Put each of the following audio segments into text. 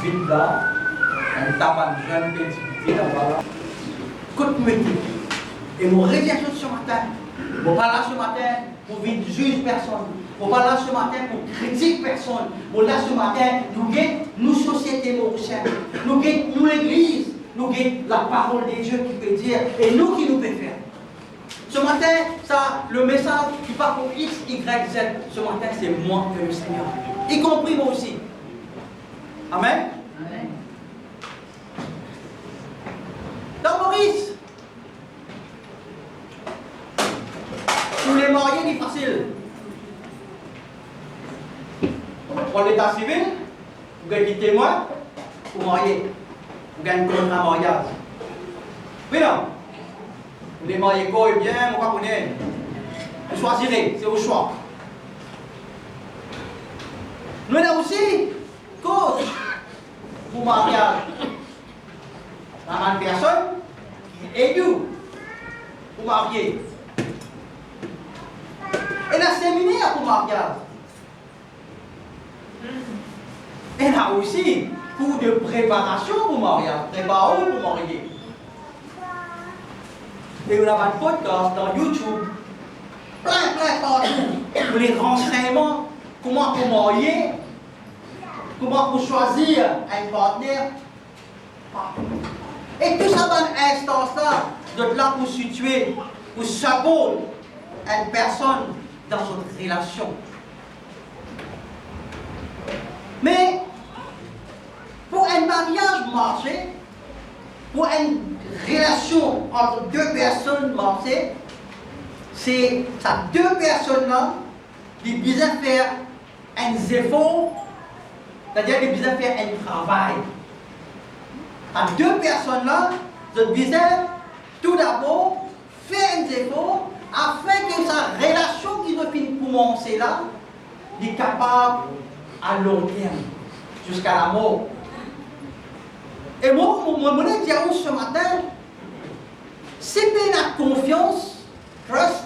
vite là, on tape un jeune petit voilà. Écoute-moi. Et mon réflexion ce matin, je ne pas là ce matin pour ne juger personne. Je ne pas là ce matin pour critiquer personne. Je suis là ce matin, nous société mauricienne, nous l'église, nous la parole de Dieu qui peut dire, et nous qui nous peut faire. Ce matin, ça, le message qui part pour X, Y, Z, ce matin, c'est moi et le Seigneur. Y compris moi aussi. Amen. Amen. Dans Maurice, tous les mariés, c'est facile. Pour l'état civil, vous gagnez témoin, vous mariez. Vous gagnez contre un mariage. Oui, non? Vous les mariez quoi et bien, moi pas connaître. Vous choisirez, c'est au choix. Nous avons aussi cause pour mariage. La même personne qui aide vous pour marier. Et la séminaire pour mariage. Et là aussi, cours de préparation pour mariage. Préparer pour marier. Et on a un podcast dans YouTube. Plein partout. Pour les renseignements. Comment pour marier. Comment pour choisir un partenaire. Et tout ça dans l'instance-là, vous êtes là pour situer, pour savoir une personne dans une relation. Mais pour un mariage marcher, pour une relation entre deux personnes marcher, c'est ces deux personnes-là qui besoin faire un effort, c'est-à-dire qu'ils besoin faire un travail. À deux personnes-là, vous besoin tout d'abord faire un effort afin que sa relation qui doit commencer là, soit capable à long terme, jusqu'à la mort. Et moi, mon dit à vous ce matin, c'est bien la confiance, trust,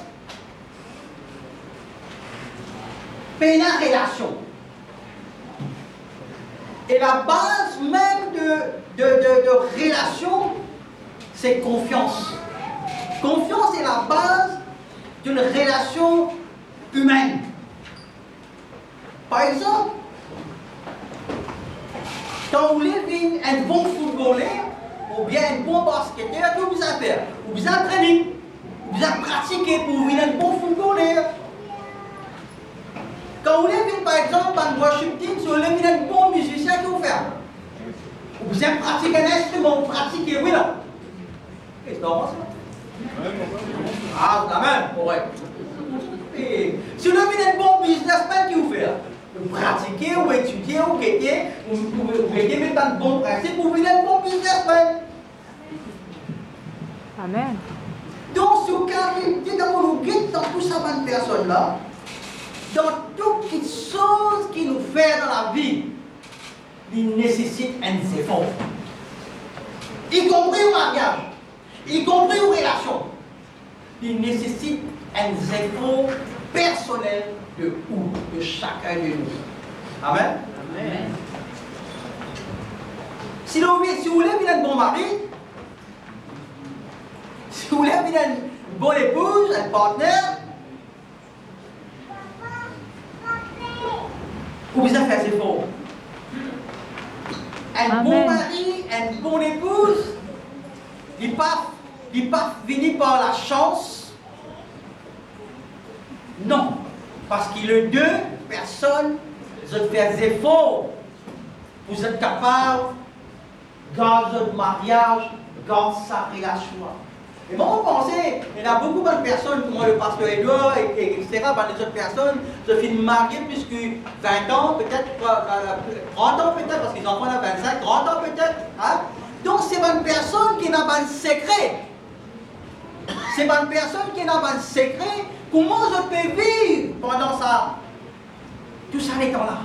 bien la relation. Et la base même de relation, c'est confiance. Confiance est la base d'une relation humaine. Par exemple, quand vous voulez un bon footballeur ou bien un bon basketteur, qu'est-ce que vous allez faire? Vous allez entraîner, vous allez pratiquer pour devenir un bon footballeur. Quand vous voulez par exemple un worship team, si vous voulez devenir un bon musicien, qu'est-ce que vous faites? Vous allez pratiquer un instrument, vous pratiquez, oui non? C'est normal ça? Ah, quand même, ouais. Et si vous voulez devenir un bon businessman, qu'est-ce que vous faites? Vous pratiquez, ou étudiez, ou guettez, vous guettez même dans de bons principes, vous devenez un bon businessman. Amen. Donc, ce caractère, d'abord, nous guettons dans tout ça, bonne personne-là, dans toutes les choses qui nous font dans la vie, il nécessite un effort. Y compris au mariage, y compris aux relations. Il nécessite un effort personnel de chacun de nous. Amen. Amen. Si vous voulez venir un bon mari, si vous voulez venir une bonne épouse, un partenaire, vous devez faire des efforts. Un bon mari, une bonne épouse, il ne pas venir par la chance. Non. Parce qu'il y a deux personnes, vous êtes fait des efforts. Vous êtes capable de garder votre mariage, garder sa relation. Et moi, on pensait, il y a beaucoup de personnes, comme le pasteur Edouard, etc., les autres personnes, se finissent mariées plus que 20 ans, peut-être 30 ans peut-être, parce qu'ils en font à 25, 30 ans peut-être. Hein? Donc, c'est une personne qui n'a pas de secret. C'est une personne qui n'a pas de secret. Comment je peux vivre pendant ça? Tout ça, les temps-là.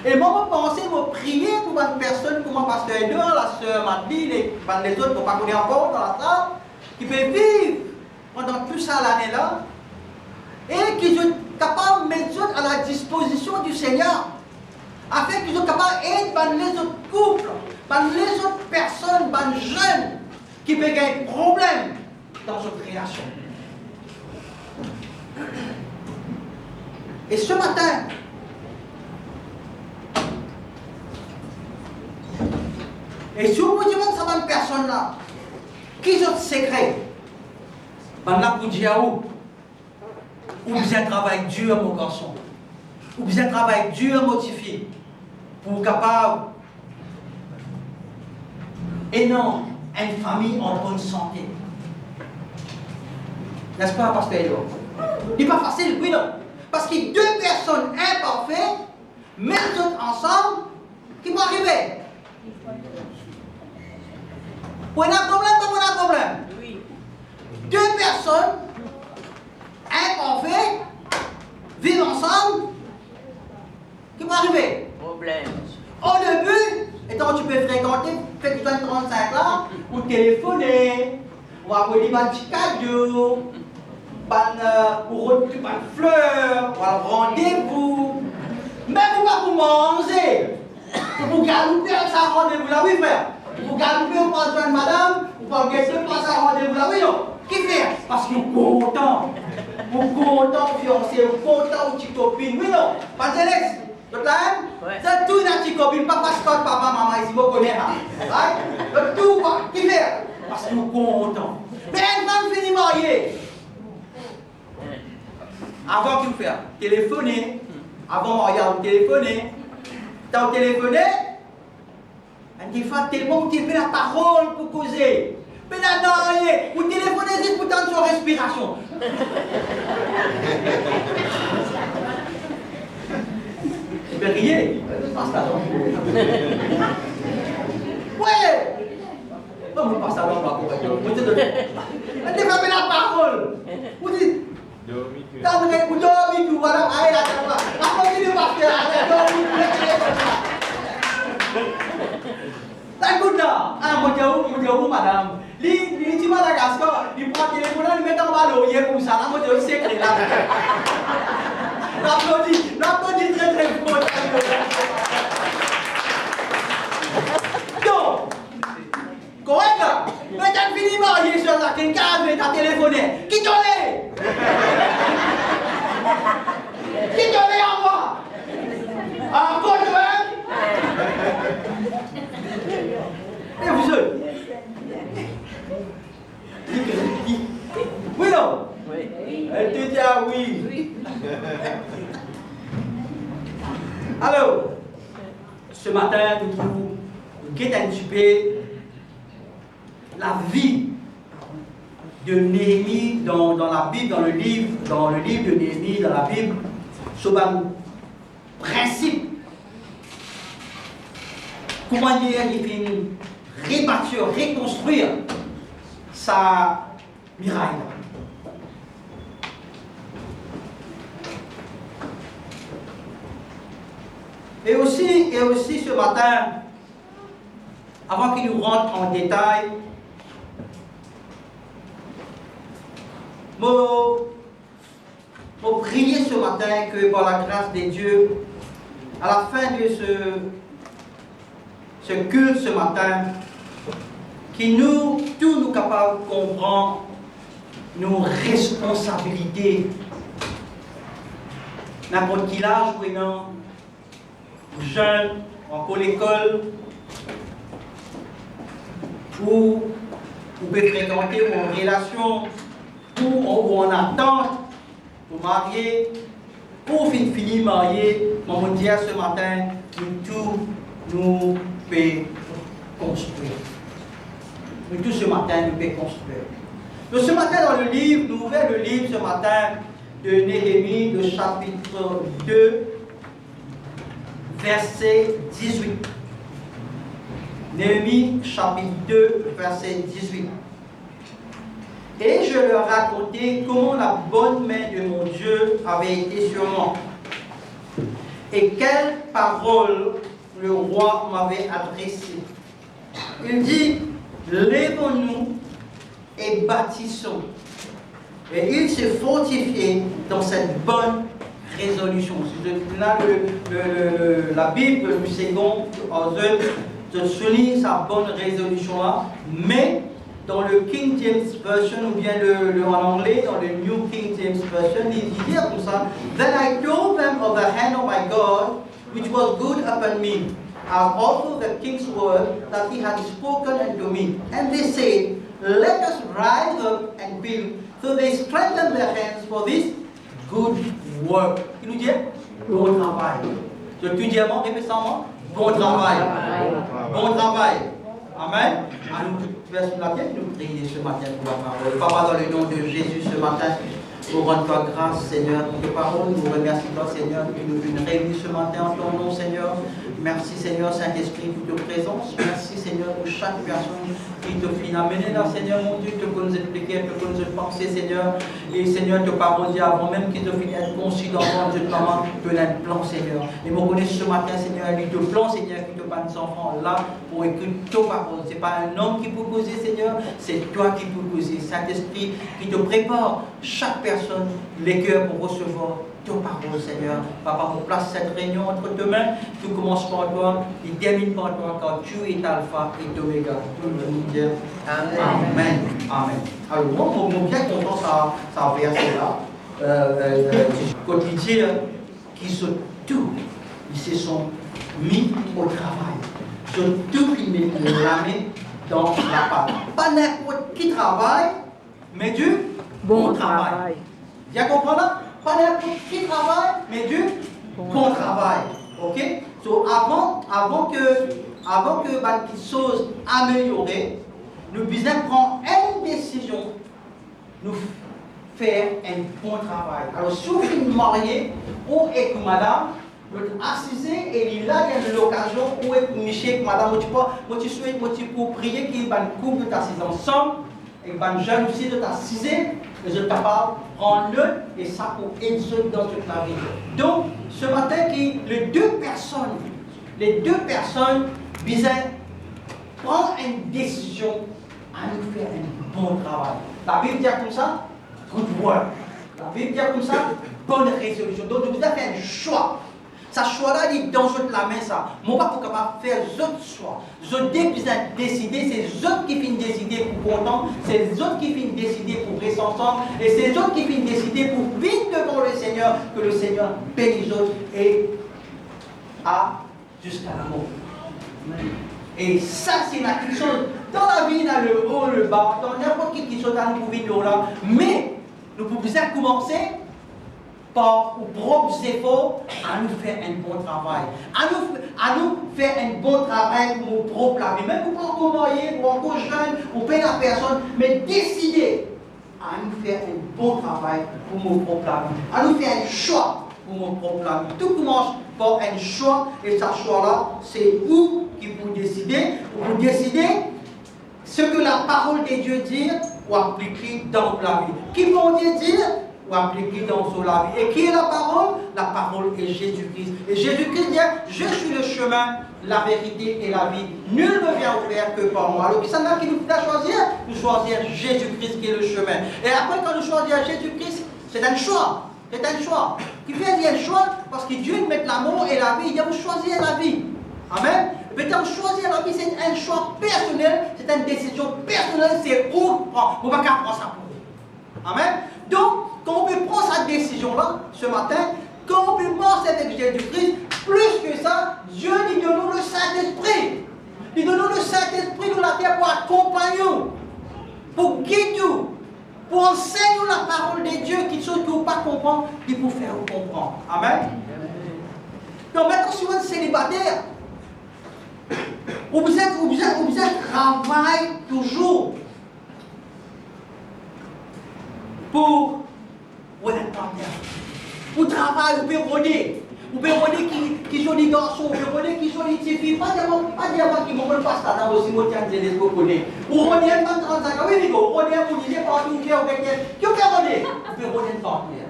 Et moi, je pensais, je prier pour une personne comme le pasteur Edouard, la sœur Madeleine, et les autres, pour ne pas connaître encore dans la salle, qui peut vivre pendant tout ça l'année-là, et qui sont capables de mettre à la disposition du Seigneur. afin qu'ils soient capables d'aider les autres couples, les autres personnes, les jeunes qui peuvent avoir des problèmes dans notre relation. Et ce matin, et si vous pouvez demander à cette personne-là, qui est votre secret? Ben là, pour dire où vous êtes travail dur, mon garçon. Ou vous êtes travail dur, motivé, pour capable. Et non, une famille en bonne santé. N'est-ce pas, Pasteur Edo? Ce n'est pas facile, oui, non. Parce qu'il y a deux personnes imparfaites, mais toutes ensemble, qui vont arriver. Vous avez un problème, pas un problème? Oui. Deux personnes imparfaites vivent ensemble, qui vont arriver. Problème. Au début, étant tu peux fréquenter, fait que tu as 35 ans, ou téléphoner, ou avoir des petits cadeaux, ou des fleurs, ou un rendez-vous. Même pas pour manger. Pour galoper à sa rendez-vous là, oui frère. Pour galoper, on passe joindre madame, ou pour guetter, on passe à rendez-vous là, oui non. Qui fait? Parce que nous comptons. Nous comptons fiancé, nous comptons petite copine, oui non. Pas de Alex. Donc là, c'est tout une petite copine, pas parce que papa, maman ici, vous connaissez. Donc tout, qui fait? Parce que nous comptons. Mais une femme finit mariée. Avant qu'il fasse téléphoner, avant mariage, vous téléphonez. T'as téléphoné, elle dit tellement que tu fais la parole pour causer. Mais là, non, vous téléphonez juste pour tenter son respiration. Je vais rire. Ouais! Non, mais pas ça, non, pas pour elle dit pas la parole. Vous dites. Quand vous êtes dormi, vous voilà, allez là, après vous partez là, dormi, écoute là, mon Dieu, madame, les Madagascar, ils prennent le téléphone, ils mettent en bas l'oreiller comme ça, là, mon Dieu, c'est secret là. L'applaudis très très fort. Donc, correct là, mais t'as fini marié sur la quelqu'un t'a téléphoné, qui t'en est? Qui t'en est en moi? Encore de même? Et vous êtes? Oui, non? Oui. Elle te dit ah oui. Alors, ce matin, nous quittons un petit peu la vie de Néhémie dans la Bible, dans le livre de Néhémie, dans la Bible, sur un principe. Comment il fait rebâtir, reconstruire sa muraille. Et aussi ce matin, avant qu'il nous rentre en détail, je prier ce matin que par la grâce de Dieu, à la fin de ce culte ce matin, que tous nous capables de comprendre nos responsabilités. N'importe quel âge, oui, non, jeunes, en l'école, ou vous pouvez fréquenter ou en relation, ou en attente pour marier, pour finir marié, on va dire ce matin, tout nous peut construire. Nous tous ce matin nous peut construire. Donc ce matin dans le livre, nous ouvrons le livre ce matin de Néhémie, le chapitre 2, verset 18. Néhémie, chapitre 2, verset 18. Et je leur racontais comment la bonne main de mon Dieu avait été sur moi. Et quelles paroles le roi m'avait adressées. Il dit, lèvons-nous et bâtissons. Et il s'est fortifié dans cette bonne résolution. C'est là la Bible, nous second, je souligne sa bonne résolution là, mais dans le King James Version ou bien en anglais, dans le New King James Version, il dit comme ça, Then I told them of the hand of my God, which was good upon me, as also the king's word that he had spoken unto me. And they said, Let us rise up and build. So they strengthened their hands for this good work. Il nous dit, bon travail. Je te dis avant, répète ça moi. Bon travail. Bon travail. Amen. À nous verser la tête, nous prions ce matin pour la parole. Papa, dans le nom de Jésus ce matin, nous rendons toi grâce, Seigneur, pour tes paroles. Nous remercions toi, Seigneur, que nous nous réunis ce matin en ton nom, Seigneur. Merci, Seigneur, Saint-Esprit, pour ta présence. Merci, Seigneur, pour chaque personne qui te finit amener là, Seigneur, mon Dieu, te nous expliquer, te nous penser, Seigneur. Et Seigneur, te parole dit avant même qu'il te finisse être conçu dans ton Dieu, comment tu as un plan, Seigneur. Et me connais ce matin, Seigneur, lui, te plan, Seigneur, qui te pas des enfants là pour écrire ta parole. Ce n'est pas un homme qui peut causer, Seigneur, c'est toi qui peux causer. Saint-Esprit, qui te prépare chaque personne, les cœurs pour recevoir ta parole, Seigneur. Papa, on place cette réunion entre tes mains. Tu commences par toi, il termine par toi, car tu es Alpha et Oméga. Tout le monde dit Amen. Amen. Amen. Alors, moi, je suis bien content de ça verset-là. Quotidien, qui sont tous, ils se sont mis au travail. Ils sont tous mis la main dans la pâte. Pas n'importe qui travaille, mais du bon travail. Bien comprendre? Pas n'importe qui travaille, mais du bon travail. Ok? So, avant que les choses améliorées, nous devons prendre une décision, nous faire un bon travail. Alors, si vous êtes marié ou avec madame, vous êtes assisé et il a l'occasion ou avec Michel, madame, je souhaite pour prier qu'il y ait un couple d'assises ensemble et un jeune aussi de t'assiser. Et je capable de prendre l'autre et ça pour exaucer dans toute la vie. Donc, ce matin, les deux personnes visaient prendre une décision à nous faire un bon travail. La Bible dit comme ça, good work. La Bible dit comme ça, bonne résolution. Donc, vous avez fait un choix. Ce choix-là, il est dans la main, ça. Moi, pas pour capable faire d'autres choix. D'autres qui viennent décider, c'est d'autres qui viennent décider pour content, c'est d'autres qui viennent décider pour rester ensemble, et c'est d'autres qui viennent décider pour vivre devant le Seigneur, que le Seigneur bénisse les autres et a jusqu'à la mort. Et ça, c'est la quelque chose. Dans la vie, il y a le haut, le bas, dans n'importe qui soit dans le vivre là. Mais nous pouvons commencer par nos propres efforts à nous faire un bon travail. À nous faire un bon travail pour nos propres vie. Même pour pas encore marié, pour encore jeune, pour payer la personne, mais décider à nous faire un bon travail pour nos propres vie. À nous faire un choix pour nos propres vie. Tout commence par un choix, et ce choix-là, c'est vous qui vous décidez. Vous décidez ce que la parole de Dieu dit ou appliquer dans la vie. Qui vont dire ou appliquer dans la vie. Et qui est la parole? La parole est Jésus-Christ. Et Jésus-Christ dit, je suis le chemin, la vérité et la vie. Nul ne vient au Père que par moi. Alors, qui c'est qui nous fait choisir? Nous choisir Jésus-Christ qui est le chemin. Et après, quand nous choisissons Jésus-Christ, c'est un choix. C'est un choix. Qui fait un choix parce que Dieu nous met l'amour et la vie. Il dit, vous choisissez la vie. Amen. Peut-être choisir la vie, c'est un choix personnel, c'est une décision personnelle, c'est où on prend. On ne va pas prendre ça pour vous. Amen. Donc, quand on peut prendre cette décision-là, ce matin, quand on peut marcher avec Jésus-Christ, plus que ça, Dieu nous donne le Saint-Esprit. Il donne le Saint-Esprit de la terre pour accompagner nous, pour guider nous, pour enseigner la parole de Dieu, qui sont que vous ne pas comprendre, et pour faire comprendre. Amen. Donc maintenant, si vous êtes célibataire, vous êtes travail toujours pour un partenaire. Vous travaillez, vous pouvez rôder. Vous pouvez rôder qui sont des garçons, vous pouvez rôder qui sont des filles. Pas dire qui m'ont pas ça dans aussi, moi, tiens, je vous connais. Vous rôdez une femme 35 ans, oui, vous rôdez, vous disiez partout, qui est avec elle. Qui peut rôder? Vous pouvez rôder une partenaire.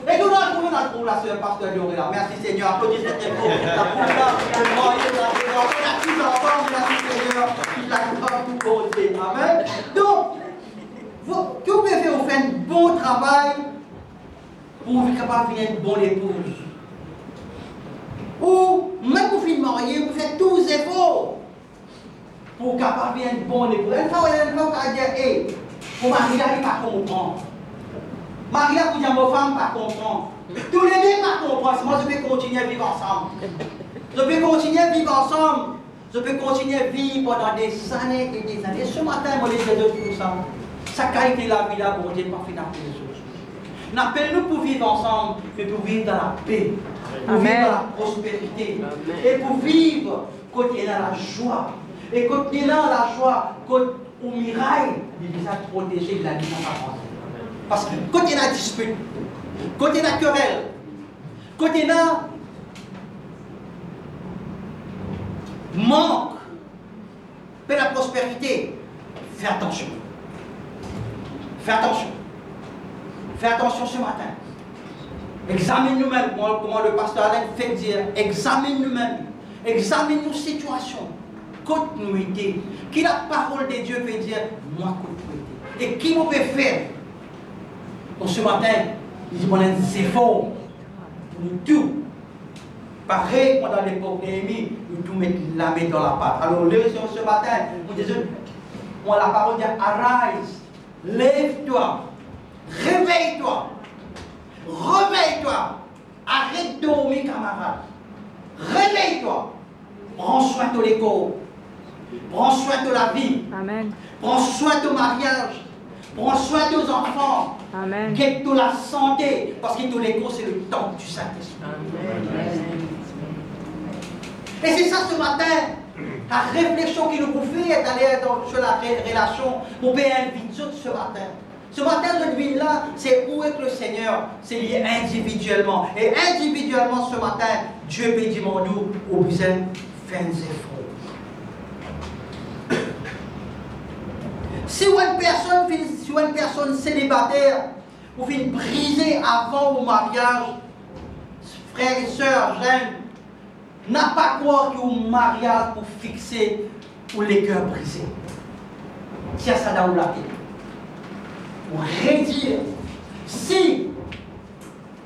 Et nous allons trouver notre relation, pasteur Dioré là. Merci Seigneur, applaudissez très fort. La pouvoir, le moyen de la présence, on a tous ensemble, merci Seigneur, qui l'a tout posé. Amen. Donc, que vous pouvez faire, vous faites un bon travail pour vous être capable de devenir une bonne épouse. Ou, même mariés, vous faites tous efforts pour capable bien bon époux. Elle fait dire, hey, pour Marie, il pas comprendre. Marie, pour dire, ma femme, pas comprendre. Tous les deux, pas comprendre. Moi, je vais continuer à vivre ensemble. Je peux continuer à vivre ensemble. Je peux continuer à vivre pendant des années et des années. Ce matin, moi, les deux pour ça. Sa qualité de la vie, là, bon Dieu, pas finir les choses. N'appelle-nous pour vivre ensemble, mais pour vivre dans la paix, pour vivre dans la prospérité, et pour vivre côté dans la joie. Et côté dans la joie, côté au mirail, il les a protégés de la vie dans sa pensée. Parce que côté dans la dispute, côté dans la querelle, côté dans manque de la prospérité, fais attention. Fais attention. Fais attention ce matin. Examine nous-mêmes, comment le pasteur Alain fait dire, examine nous-mêmes, examine nos situations, côte nous aider. Qui la parole de Dieu peut dire, moi côte nous aider. Et qui nous peut faire. Donc ce matin, il dit, on a des efforts pour nous tout. Pareil, dans l'époque de Néhémie, nous tout mettre la main dans la pâte. Alors, ce matin, nous disons, la parole dit, arise, lève-toi, réveille-toi, réveille-toi, arrête de dormir, camarade, réveille-toi, prends soin de l'école, prends soin de la vie, Amen. Prends soin de mariage, prends soin de tes enfants, Amen. Guette de la santé, parce que tout l'écho, c'est le temps du Saint-Esprit. Et c'est ça ce matin, la réflexion qui nous fait est d'aller sur la relation, pour bien inviter ce matin. Ce matin, notre vie-là, c'est où est le Seigneur, c'est lié individuellement. Et individuellement, ce matin, Dieu peut dire, mon nous, au besoin, faites des efforts. Si une personne célibataire, vous finissez briser avant le mariage, frères et sœurs, jeunes, n'a pas croire qu'un mariage pour fixer ou les cœurs brisés. Tiens ça dans la tête. Pour redire, si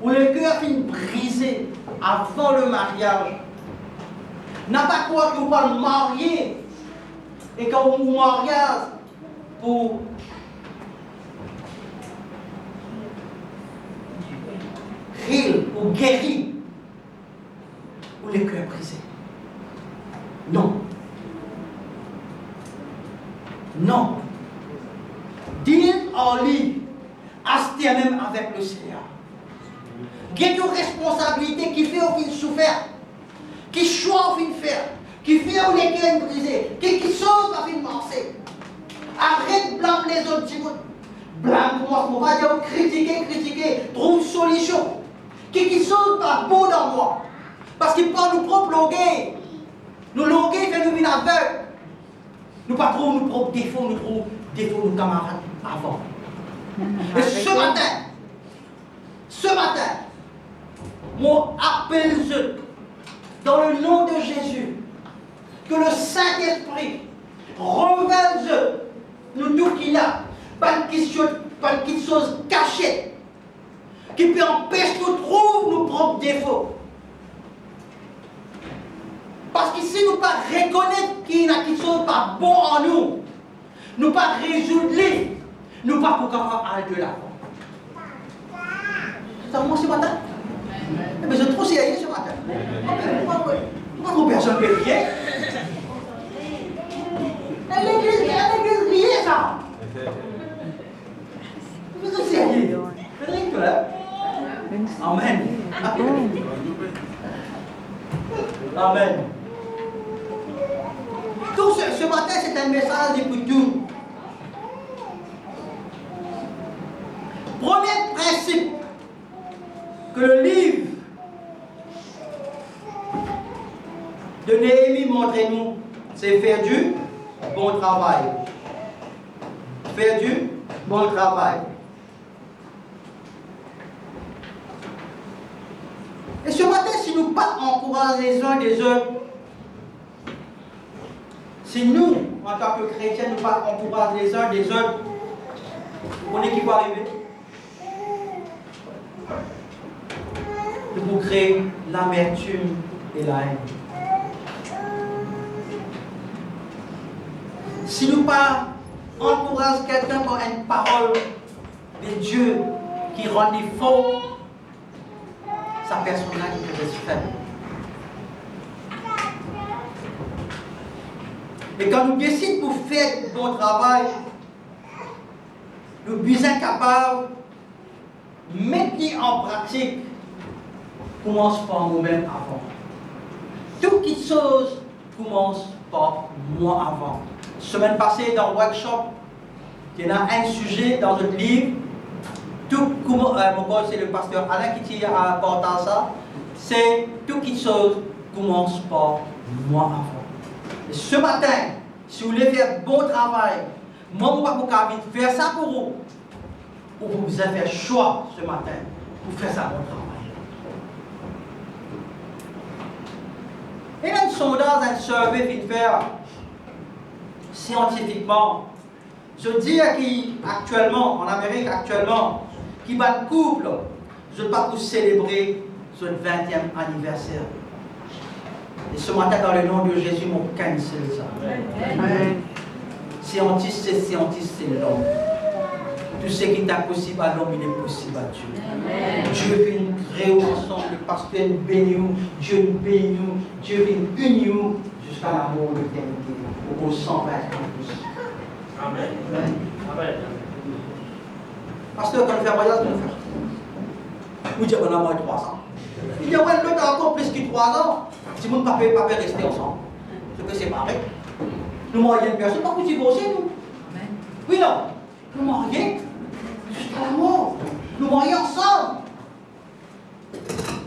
ou le cœur finit brisé avant le mariage, n'a pas croire que vous allez marier et quand vous mariez pour rire ou guérir ou les cœurs brisés. Non. Non. Dis en lui, acheter même avec le Seigneur. Il y a une responsabilité qui fait au fin souffert, qui choisit au fin faire, qui fait au les cœurs brisés, qui sauve au fin marcher. Arrête de blâmer les autres. Blâme moi, on va dire critiquer, trouve une solution. Qui sauve pas bon dans moi. Parce qu'il prend nos propres longueurs. Nos longueurs fait nous venir aveugles. Nous pas trop nos propres défauts, nous trouvons défauts nos camarades avant. Et ce matin, mon appel dans le nom de Jésus, que le Saint-Esprit révèle nous tout qu'il a, pas de choses cachées, qui peut empêcher nous de trouver nos propres défauts. Parce que si nous ne pas reconnaître qu'il y a quelque chose pas bon en nous, nous ne pas résoudre, nous ne pas pour capable aller de l'avant. Ça va ce matin? Mais je trouve sérieux ce matin. Pourquoi trop personne ne peut prier? L'église riait ça. Mais c'est sérieux. Frédéric, toi là? Amen. Amen. Donc ce matin, c'est un message pour tout. Premier principe que le livre de Néhémie montre nous, c'est faire du bon travail. Faire du bon travail. Et ce matin, si nous ne pas encourager les uns des autres, si nous, en tant que chrétiens, nous ne pas encourager les uns des autres, on est qui va arriver? Nous pouvons créer l'amertume et la haine. Si nous pas encourageons quelqu'un par une parole de Dieu qui rend faux, sa personnalité reste faible. Et quand nous décidons pour faire un bon travail, nous sommes capables de mettre en pratique, commence par nous-mêmes avant. Toute chose commence par moi avant. Semaine passée, dans le workshop, il y a un sujet dans notre livre. C'est le pasteur Alain qui a apporté ça. C'est toute chose commence par moi avant. Et ce matin, si vous voulez faire un bon travail, moi, je ne vais pas faire ça pour vous. Ou vous avez fait choix ce matin pour faire ça bon travail. Il y a un sondage, un survey qui fait scientifiquement. Je dis qu'actuellement, en Amérique actuellement, qui va le couple, je ne vais pas pour célébrer son 20e anniversaire. Et ce matin, dans le nom de Jésus, mon cancel ça. Amen. Scientiste, c'est l'homme. Tout ce qui est impossible à l'homme, il est possible à Dieu. Amen. Dieu veut nous créer ensemble, parce qu'il nous bénit, Dieu nous bénit, Dieu veut nous unir jusqu'à l'amour de l'éternité, au 120 ans plus. Amen. Amen. Amen. Parce que quand on fait un voyage, on fait. Vous dites qu'on a moins de 3 ans. Il dit, ouais, l'autre a encore plus que 3 ans. Si vous ne pouvez pas rester ensemble, c'est que c'est pareil. Nous marions une personne, pas pour divorcer, nous. Amen. Oui, non. Nous marions jusqu'à la mort. Nous marions ensemble.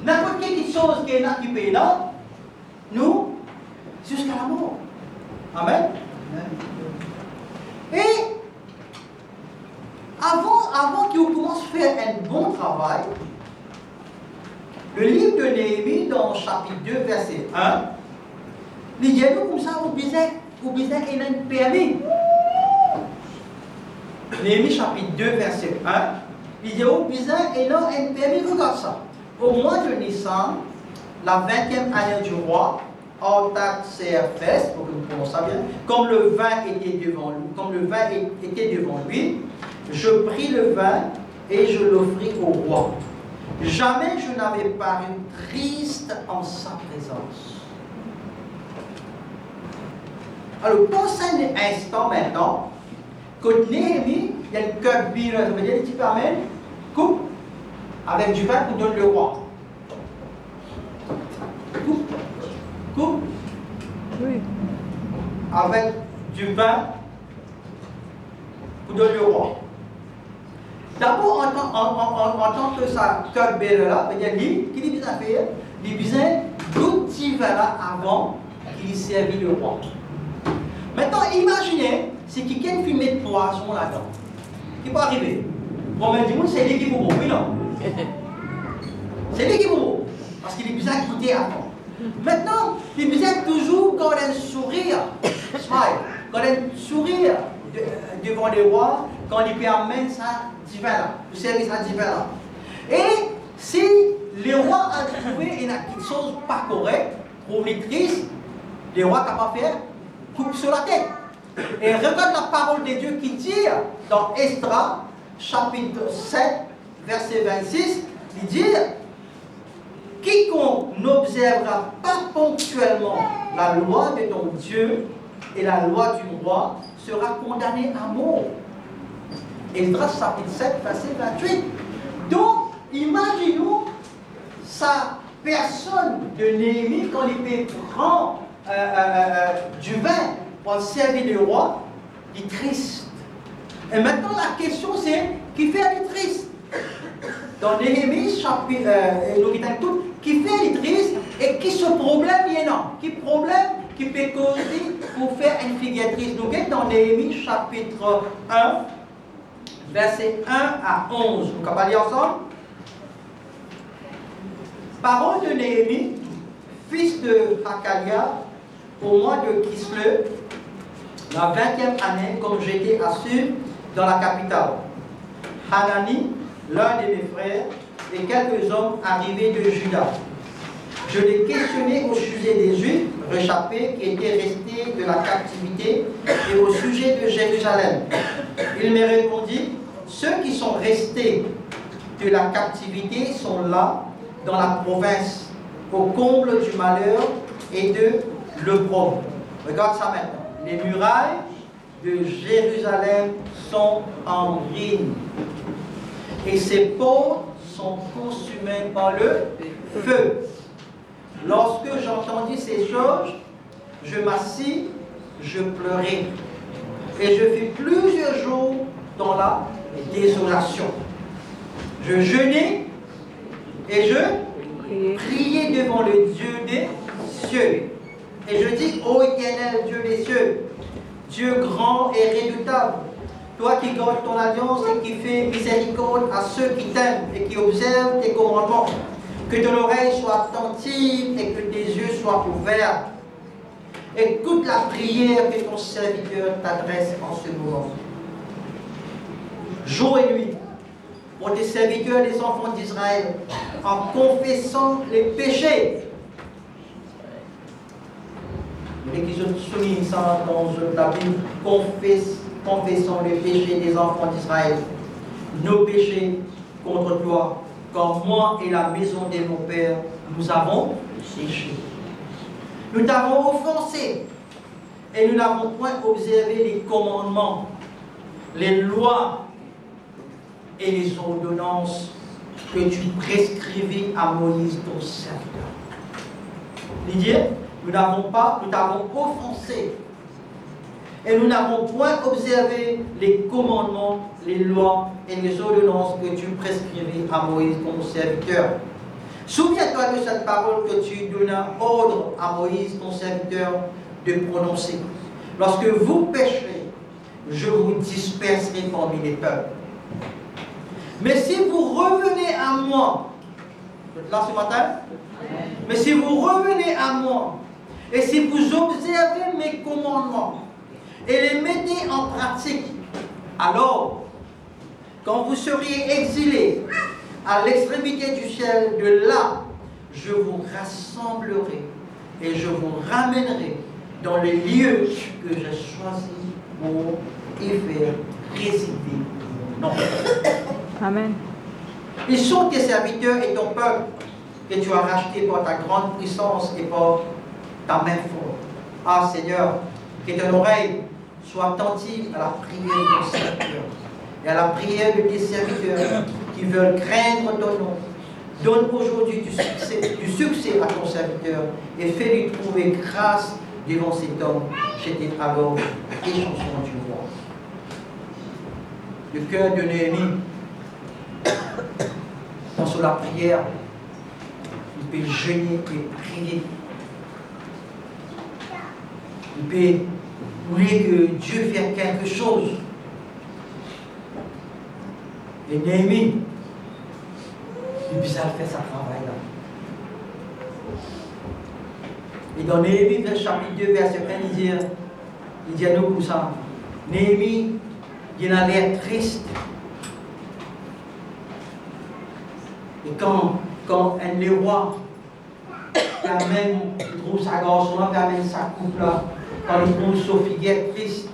N'importe quelle chose qui est là, qui paye là, nous, jusqu'à la mort. Amen. Amen. Et avant qu'on commence à faire un bon travail, le livre de Néhémie, dans le chapitre 2, verset 1, il dit nous comme ça, vous besoin d'un permis. Néhémie, chapitre 2, verset 1, il dit vous besoin d'un permis. Regarde ça. Au mois de Nissan, la 20e année du roi, Artaxerxès, pour que vous prononcez bien, comme le vin était devant lui, je pris le vin et je l'offris au roi. Jamais je n'avais paru triste en sa présence. Alors, pensez un instant maintenant que Néhémie, il y a une cœur bireux, ça veut dire que tu amènes, coupe avec du vin pour donner le roi. Coupe. Oui. Avec du vin pour donner le roi. D'abord, en tant que ça, cœur belle là, c'est-à-dire lui, qui dit bien faire, il besoin d'autres petits vins là avant qu'il servait le roi. Maintenant, imaginez, c'est quelqu'un qui met de poisson là-dedans. Qui peut arriver? Bon, mais du coup, c'est lui qui vous oui, non? C'est lui qui vous parce qu'il est besoin de goûter avant. Maintenant, il besoin toujours quand un sourire, smile, quand un sourire devant les rois, quand il permet ça divin là, le service à divin là. Et si le roi a trouvé une chose pas correcte, pour les triste, le roi n'a pas fait, coupe sur la tête. Et regarde la parole de Dieu qui dit dans Esdras, chapitre 7, verset 26, il dit quiconque n'observera pas ponctuellement la loi de ton Dieu et la loi du roi sera condamné à mort. Esdras chapitre 7, verset 28. Donc, imaginons sa personne de Néhémie quand il prend du vin pour servir le roi, il est triste. Et maintenant, la question c'est qui fait aller triste? Dans Néhémie, chapitre, qui fait aller triste et qui ce problème il y en a? Qui problème qui peut causer pour faire une figure triste? Donc, dans Néhémie, chapitre 1, verset 1 à 11. On va lire ensemble. Parole de Néhémie, fils de Hakalia, au mois de Kislev, la 20e année, comme j'étais assis dans la capitale. Hanani, l'un de mes frères, et quelques hommes arrivés de Juda. Je les questionnais au sujet des Juifs réchappés qui étaient restés de la captivité et au sujet de Jérusalem. Il me répondit, ceux qui sont restés de la captivité sont là, dans la province, au comble du malheur et de l'opprobre. Regarde ça maintenant. Les murailles de Jérusalem sont en ruine, et ses portes sont consumées par le feu. Lorsque j'entendis ces choses, je m'assis, je pleurais, et je fus plusieurs jours dans la désolation. Je jeûnais et je priais devant le Dieu des cieux. Et je dis, ô Éternel, Dieu des cieux, Dieu grand et redoutable, toi qui gardes ton alliance et qui fais miséricorde à ceux qui t'aiment et qui observent tes commandements, que ton oreille soit attentive et que tes yeux soient ouverts. Écoute la prière que ton serviteur t'adresse en ce moment. Jour et nuit, pour tes serviteurs, les enfants d'Israël, en confessant les péchés. Et qu'ils ont soumis ça dans la Bible, confessant les péchés des enfants d'Israël, nos péchés contre toi, quand moi et la maison de mon Père, nous avons péché. Nous t'avons offensé et nous n'avons point observé les commandements, les lois et les ordonnances que tu prescrivis à Moïse ton serviteur. Lydia, nous t'avons offensé et nous n'avons point observé les commandements, les lois et les ordonnances que tu prescrivis à Moïse ton serviteur. Souviens-toi de cette parole que tu donnas ordre à Moïse ton serviteur de prononcer. Lorsque vous pécherez, je vous disperserai parmi les peuples. Mais si vous revenez à moi, vous êtes là ce matin? Mais si vous revenez à moi, et si vous observez mes commandements, et les mettez en pratique, alors, quand vous seriez exilés à l'extrémité du ciel, de là, je vous rassemblerai et je vous ramènerai dans les lieux que j'ai choisis pour y faire résider mon nom. Amen. Ils sont tes serviteurs et ton peuple que tu as racheté par ta grande puissance et par ta main forte. Ah Seigneur, que ton oreille soit attentive à la prière de ton serviteur et à la prière de tes serviteurs qui veulent craindre ton nom. Donne aujourd'hui du succès à ton serviteur et fais-lui trouver grâce devant cet homme. J'étais alors et chanson du roi. Le cœur de Néhémie, dans la prière, il peut jeûner et prier. Il peut vouloir que Dieu fasse quelque chose. Et Néhémie, il peut faire sa travail là. Et dans Néhémie, chapitre 2, verset 1, il dit à nous comme ça. Néhémie, il a l'air triste. Et quand un roi qui amène, il trouve sa garçon-là, qui amène sa coupe-là, quand il trouve Sophie qui est triste,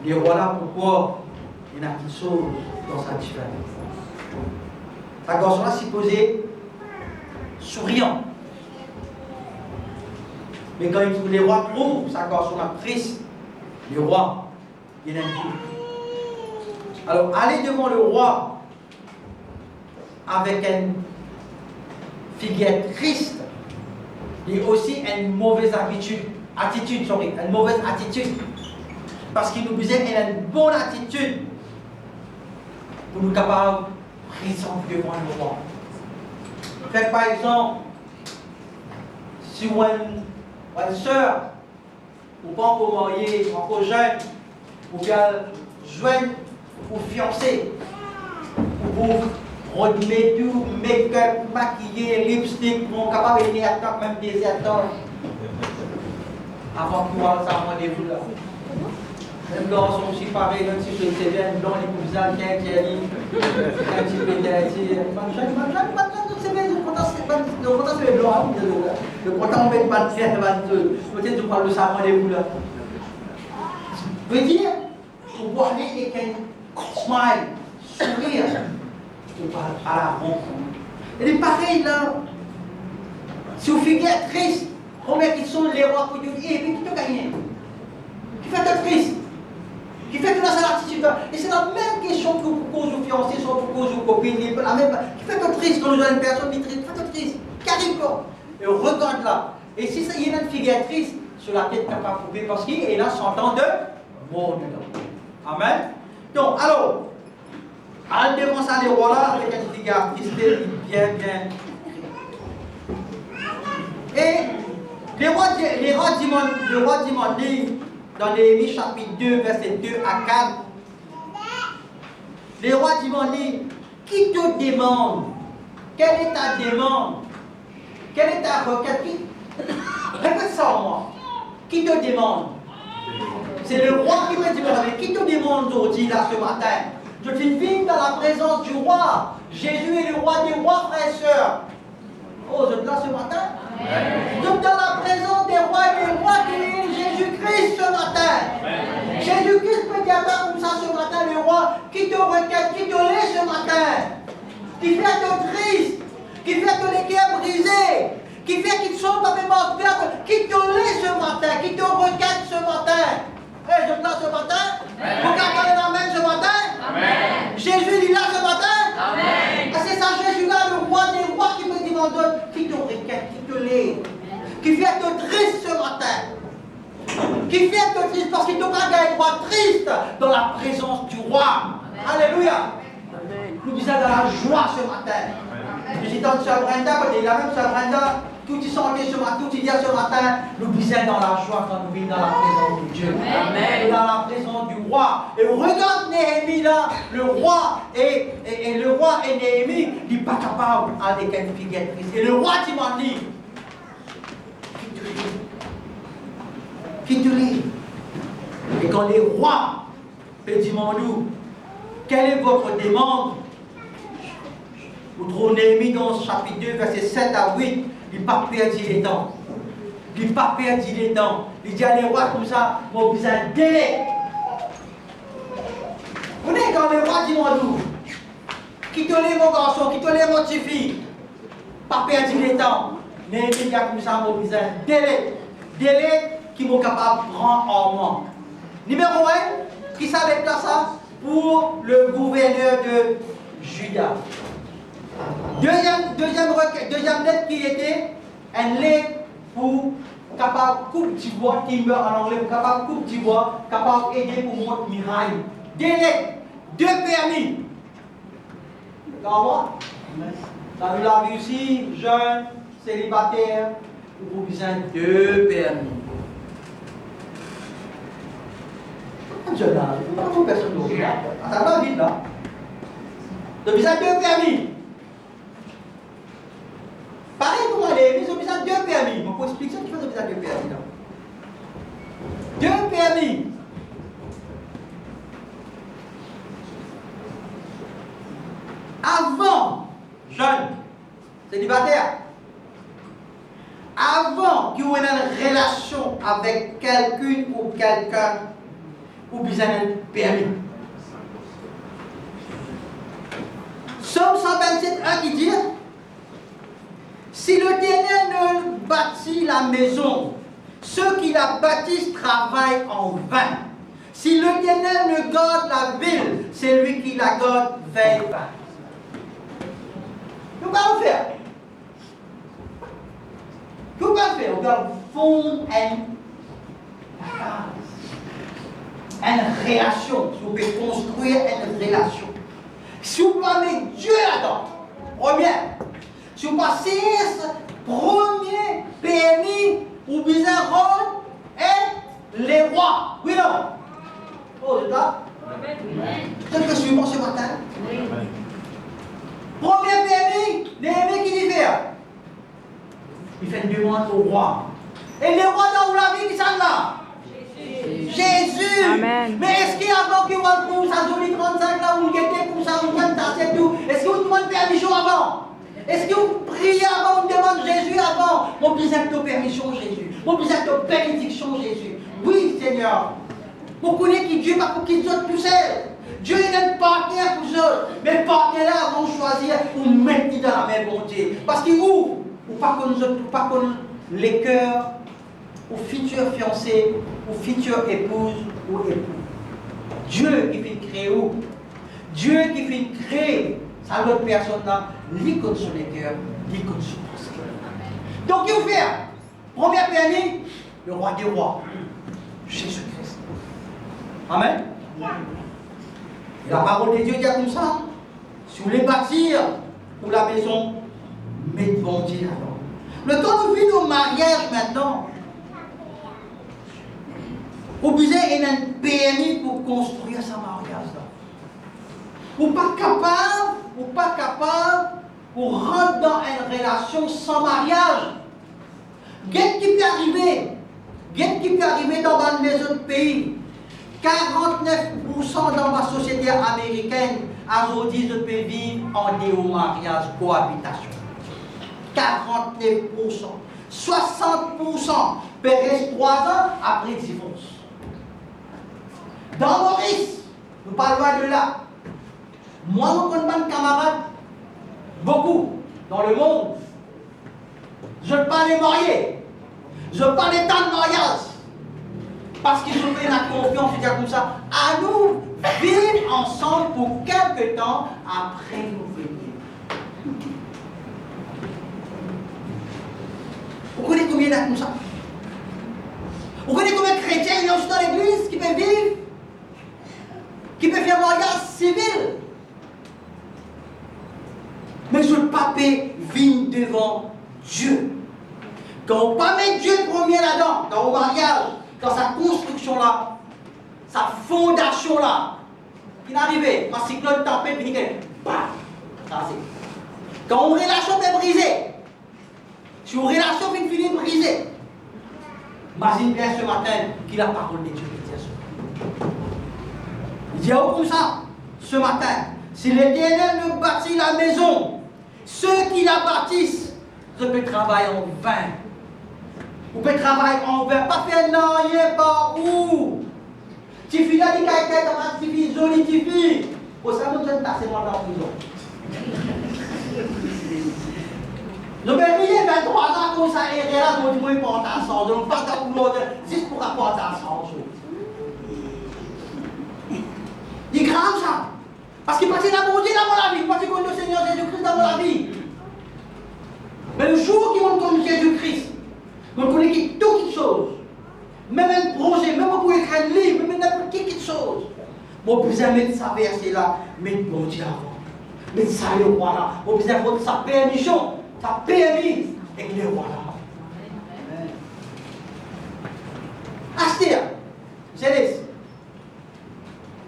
le roi-là, pourquoi il y a quelque chose dans sa différence. Sa garçon-là s'y posait souriant. Mais quand le roi trouve sa garçon-là triste, le roi, il a un doute. Alors, aller devant le roi avec une figure triste, il y a aussi une mauvaise une mauvaise attitude. Parce qu'il nous disait qu'il a une bonne attitude pour nous capables de présenter devant le roi. Faites par exemple, si une soeur, ou pas encore mariée, ou encore jeune, ou bien jeune ou fiancée, ou pour remettre tout, make-up, maquiller, lipstick, pour capable de venir à même des temps avant de voir ça rendez-vous là. Même garçon aussi pareil, même si c'est bien blanc, les cousins, un petit peu d'arty, le content c'est blanc, le content on met pas de faire, peut-être tu parles de ça rendez-vous là. Veut dire, vous voyez et qu'un smile, sourire, à la rencontre. Et pareil là, si vous figurez triste, combien qui sont les rois qui disent, eh, mais qui t'a gagné? Qui fait être triste? Qui fait toute la attitude? Et c'est la même question que vous posez aux fiancés, soit vous posez aux copines, la même. Qui fait être triste quand nous avons une personne qui est triste? Qui fait être triste? Qui arrive quoi? Et on regarde là. Et si il y a une figure triste, sur la tête capable de couper parce qu'il est là 100 ans de mort dedans. Amen. Donc, alors, en démontre ça les rois là avec une figure triste, bien. Et le roi dit dans Néhémie chapitre 2, verset 2 à 4, le roi dit, qui te demande? Quelle est ta demande? Quelle est ta requête? Répète ça en moi. Qui te demande? C'est le roi qui me demande. Qui te demande aujourd'hui, là, ce matin? Je te viens dans la présence du roi. Jésus est le roi des rois, frères et sœurs. Oh, vous êtes là ce matin? Donc, dans la présence des rois et des rois, qui est Jésus-Christ ce matin. Jésus-Christ peut dire comme ça ce matin, le roi, qui te requête, qui te laisse ce matin, qui fait te triste, qui fait que les cœurs brisés, qui fait qu'ils sont complètement verts, qui te laisse ce matin, qui te requête ce matin. Hey, je suis là ce matin. Vous regardez l'Amen ce matin. Amen. Jésus est là ce matin. Amen. Et c'est ça, Jésus-là, le roi des rois, qui me demande, qui te requête, qui te laisse, qui fait te triste ce matin. Qui fait te triste parce qu'il ne peut pas gagner roi triste dans la présence du roi. Amen. Alléluia. Nous disons dans la joie ce matin. J'étais dans Sœur Brenda, la même Sœur Brenda, tout y sentait ce matin, tout y dit ce matin, nous disons dans la joie quand nous vivons dans la présence de Dieu. Amen. Dans la présence du roi. Et regarde Néhémie là, le roi et Néhémie, il n'est pas capable avec une figure triste. Et le roi m'a dit, qui te lit? Et quand les rois me demandent, quelle est votre demande? Vous trouvez Néhémie dans chapitre 2, verset 7 à 8, il n'a pas perdu les temps. Il n'a pas perdu les temps. Il dit à les rois comme ça, mon besoin de délai. Vous voyez quand les rois disent nous, qui te lève mon garçon, qui te lève mon petit fille, pas perdu les temps. Néhémie dit comme ça, mon besoin de délai. Délai qui m'est capable de prendre en moi. Numéro 1, qui s'avait là ça? Pour le gouverneur de Juda. Deuxième lettre qui était une lettre pour capable coupe d'ivoire, timber en anglais, pour capable coupe d'ivoire, capable aider pour monter miraille. Deux lettres, 2 permis. D'accord? Ça nous l'a vu aussi, jeune, célibataire, vous avez besoin de 2 permis. Jeune âge, vous n'avez pas personne d'autre. Ça va vite là. Vous avez besoin de 2 permis. Pareil pour aller, ils ont besoin de 2 permis. On peut expliquer ce qu'ils ont besoin de 2 permis là. 2 permis. Avant, jeune, célibataire, avant que vous ayez une relation avec quelqu'un ou quelqu'un, vous avez besoin d'un permis. Somme 127, 1 qui dit, si le Ténèbre ne bâtit la maison, ceux qui la bâtissent travaillent en vain. Si le Ténèbre ne garde la ville, c'est lui qui la garde veille vain. Que va-t-on faire? Que va-t-on faire? On doit fondre une relation. Si vous pouvez construire une relation. Si vous parlez Dieu là-dedans, première. Si vous passez ce premier permis, vous besoin rendre et les rois. Oui, non? Oh, c'est là? Peut-être que je suis bon ce matin. Premier permis, Néhémie qui dit faire. Il fait une demande au roi. Et les rois dans la vie qui sont là? Jésus. Amen. Mais est-ce qu'il y a avant qu'il va pour sa jolie 35 là, où il était pour sa montagne et tout? Est-ce qu'il vous demande permission avant? Est-ce que vous priez avant, on demande Jésus avant? Mon besoin de permission, Jésus. Mon besoin de bénédiction, Jésus. Oui, Seigneur. Pour connaître qui Dieu, pas pour qu'ils autres tout seuls. Dieu est un partenaire pour eux. Mais les partenaires vont choisir ou mettre dans la main bon Dieu. Parce qu'ils ouvrent, ou pas comme les cœurs aux futurs fiancés, aux futures épouses ou époux. Dieu qui fait créer où? Dieu qui fait créer, ça l'autre personne là, l'icône sur les cœurs, l'icône sur les pensées. Donc, qu'il faut faire? Première permis, le roi des rois, Jésus-Christ. Amen. Et la parole de Dieu dit comme ça, si vous voulez bâtir pour la maison, mettez bon Dieu alors. Le temps de vivre au mariage maintenant, vous besoin d'un permis pour construire ce mariage là. Vous pas capable pour rentrer dans une relation sans mariage. Qu'est-ce qui peut arriver dans les autres pays? 49% dans la société américaine, aujourd'hui, je peux vivre en déo-mariage, cohabitation. 49%. 60% peut rester 3 ans après divorce. Dans Maurice, nous parlons loin de là. Moi, je connais pas de camarades, beaucoup, dans le monde. Je parle des mariés. Je parle des temps de mariage. Parce qu'ils ont fait la confiance, je dis comme ça, à nous vivre ensemble pour quelque temps après nous venir. Vous connaissez combien d'êtres comme ça? Vous connaissez combien de chrétiens il y a aussi dans l'église qui peuvent vivre? Qui peuvent faire un mariage civil? Mais je ne peux pas vivre devant Dieu. Quand on ne pas mettre Dieu premier là-dedans, dans le mariage, dans sa construction là, sa fondation là, qui n'arrivait, quand cyclone tempête, puis bam, ça c'est. Quand une relation est brisée, si une relation finit brisée, imagine bien ce matin qui la parole de Dieu qui dit ça. Il dit comme ça, ce matin, si l'Éternel ne bâtit la maison, ceux qui la bâtissent, je peux travailler en vain. Vous pouvez travailler en vain, pas faire rien par où. Tu finis là, tu finis joli, tu finis. Au sein de notre passé, moi dans la prison. Je vais payer 23 ans comme ça, et là, je vais me porter à 100. Je ne vais pas t'apprendre juste pour apporter à 100 jours. Il est grave ça. Parce qu'il passe la bonté dans la vie, parce qu'il connaît le Seigneur Jésus-Christ dans la vie. Mais le jour qu'ils vont connaître Jésus-Christ, on connaît toute chose. Même un projet, même pour écrire un livre, même n'importe quelle chose. Mon besoin de mettre sa versée là, mettre bon Dieu avant. Mettre ça le roi là. Mon besoin de sa permission, sa permis, et le roi là. Astir, Céleste.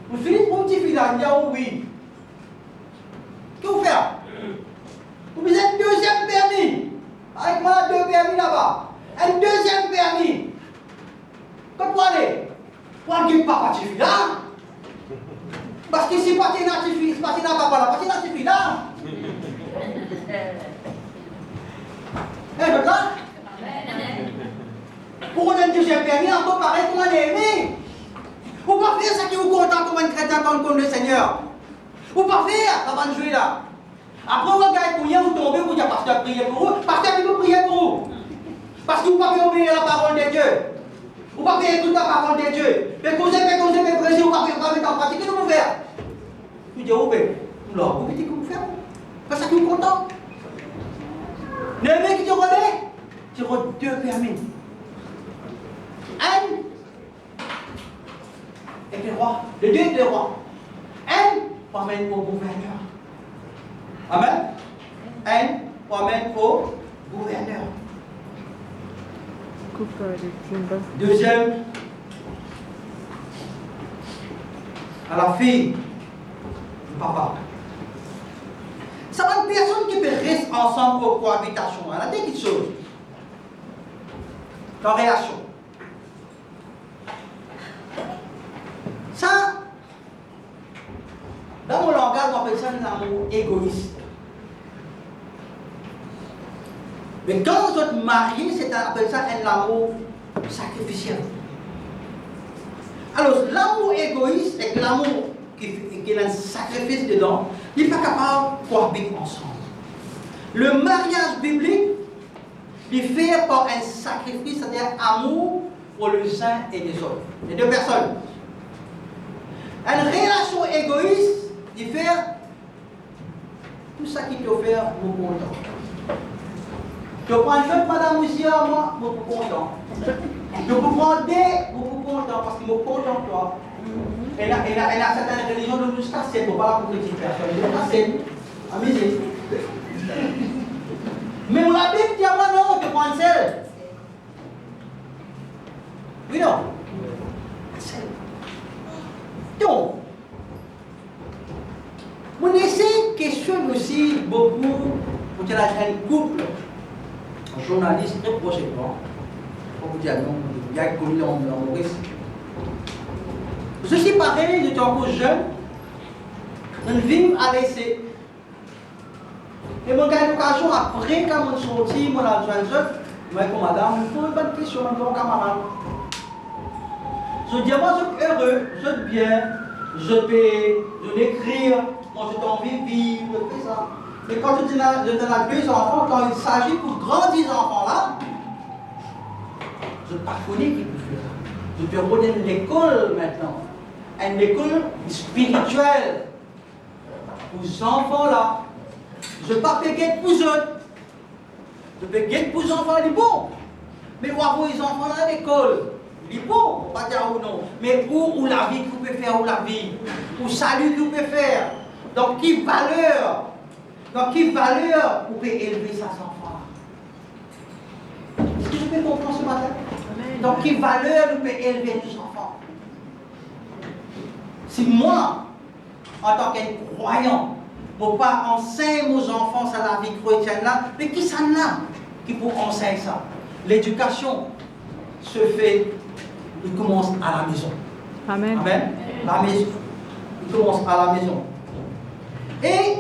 Vous finissez pour un petit fil là, il dit oui. Qu'est-ce que vous faites? Vous besoin de deuxième permis. Avec moi, 2 permis là-bas. Un deuxième permis. Quand vous allez, vous n'allez pas partir là. Parce que si partir là, tu finis, partir là, papa là, partir là, tu finis là. Et donc là, pour un deuxième permis, encore pareil comme un aimé. Vous ne pouvez pas faire ça qui vous content comme un chrétien quand on connaît le Seigneur. Vous ne pouvez pas faire avant de jouer là. Après, vous regardez pour rien, vous tombez, vous dites, pasteur, priez pour vous. Pasteur, il peut prier pour vous. Parce que vous ne pouvez pas obéir la parole de Dieu. Vous ne pouvez pas écouter la parole de Dieu. Mais causer, mais prêcher, vous ne pouvez pas mettre en pratique. Qu'est-ce que vous faites? Vous dites, oh, ben, vous dites que vous faites. Parce que vous êtes content. Le mec qui te remet, tu auras 2 permis. Un, avec le roi. Le 2 avec le roi. Un, pour amener au gouverneur. Amen. Un, pour amener au gouverneur. Deuxième, à la fille du papa. Ça va une personne qui peut rester ensemble pour cohabitation. Elle a des petites choses. Dans la relation. Ça, dans mon langage, on appelle ça un amour égoïste. Mais quand vous êtes mariés, c'est appelle ça un amour sacrificiel. Alors, l'amour égoïste et l'amour qui a un sacrifice dedans, il n'est pas capable de cohabiter ensemble. Le mariage biblique, il est fait par un sacrifice, c'est-à-dire amour pour les uns et les autres, les deux personnes. Une relation égoïste, il fait tout ça qui te fait beaucoup content. Je prends une autre madame aussi à moi, beaucoup content. Je peux prendre des, beaucoup content, parce qu'il me content toi. Elle a certaines religions de jusqu'à 7, on ne parle pas pour les petites personnes, jusqu'à 7, amusez. Mais on la Bible dit à moi non, tu prends celle. Oui, non. Celle. Donc, on essaie de questionner aussi beaucoup pour dire un couple, un journaliste très prochainement, pour vous dire non, il y a un connu en Maurice. Je suis pareil, j'étais encore jeune, on vit à l'essai. Et mon gars, l'occasion, après, quand on est sorti, mon adjoint, je dis, madame, il faut une bonne question, mon camarade. Je dis, moi, je suis heureux, je suis bien, je peux écrire, moi, j'ai envie de vivre, je fais ça. Mais quand je donne deux enfants, quand il s'agit pour grandir ces enfants-là, je ne sais pas connaître qui peut faire ça. Je peux redonner l'école maintenant. Une école spirituelle pour ces enfants-là. Je ne peux pas payer pour eux. Je peux payer pour les enfants, il est bon. Mais où avoir les enfants à l'école, il est bon, on ne va pas dire ou non. Mais où la vie que vous pouvez faire, où la vie, où salut que vous pouvez faire. Donc, quelle valeur vous pouvez élever ces enfants? Est-ce que je peux comprendre ce matin? Donc, quelle valeur vous pouvez élever les enfants? Si moi, en tant qu'un croyant, je ne peux pas enseigner aux enfants ça la vie chrétienne là, mais qui ça là qui peut enseigner ça? L'éducation se fait, il commence à la maison. Amen. Amen. La maison. Il commence à la maison. Et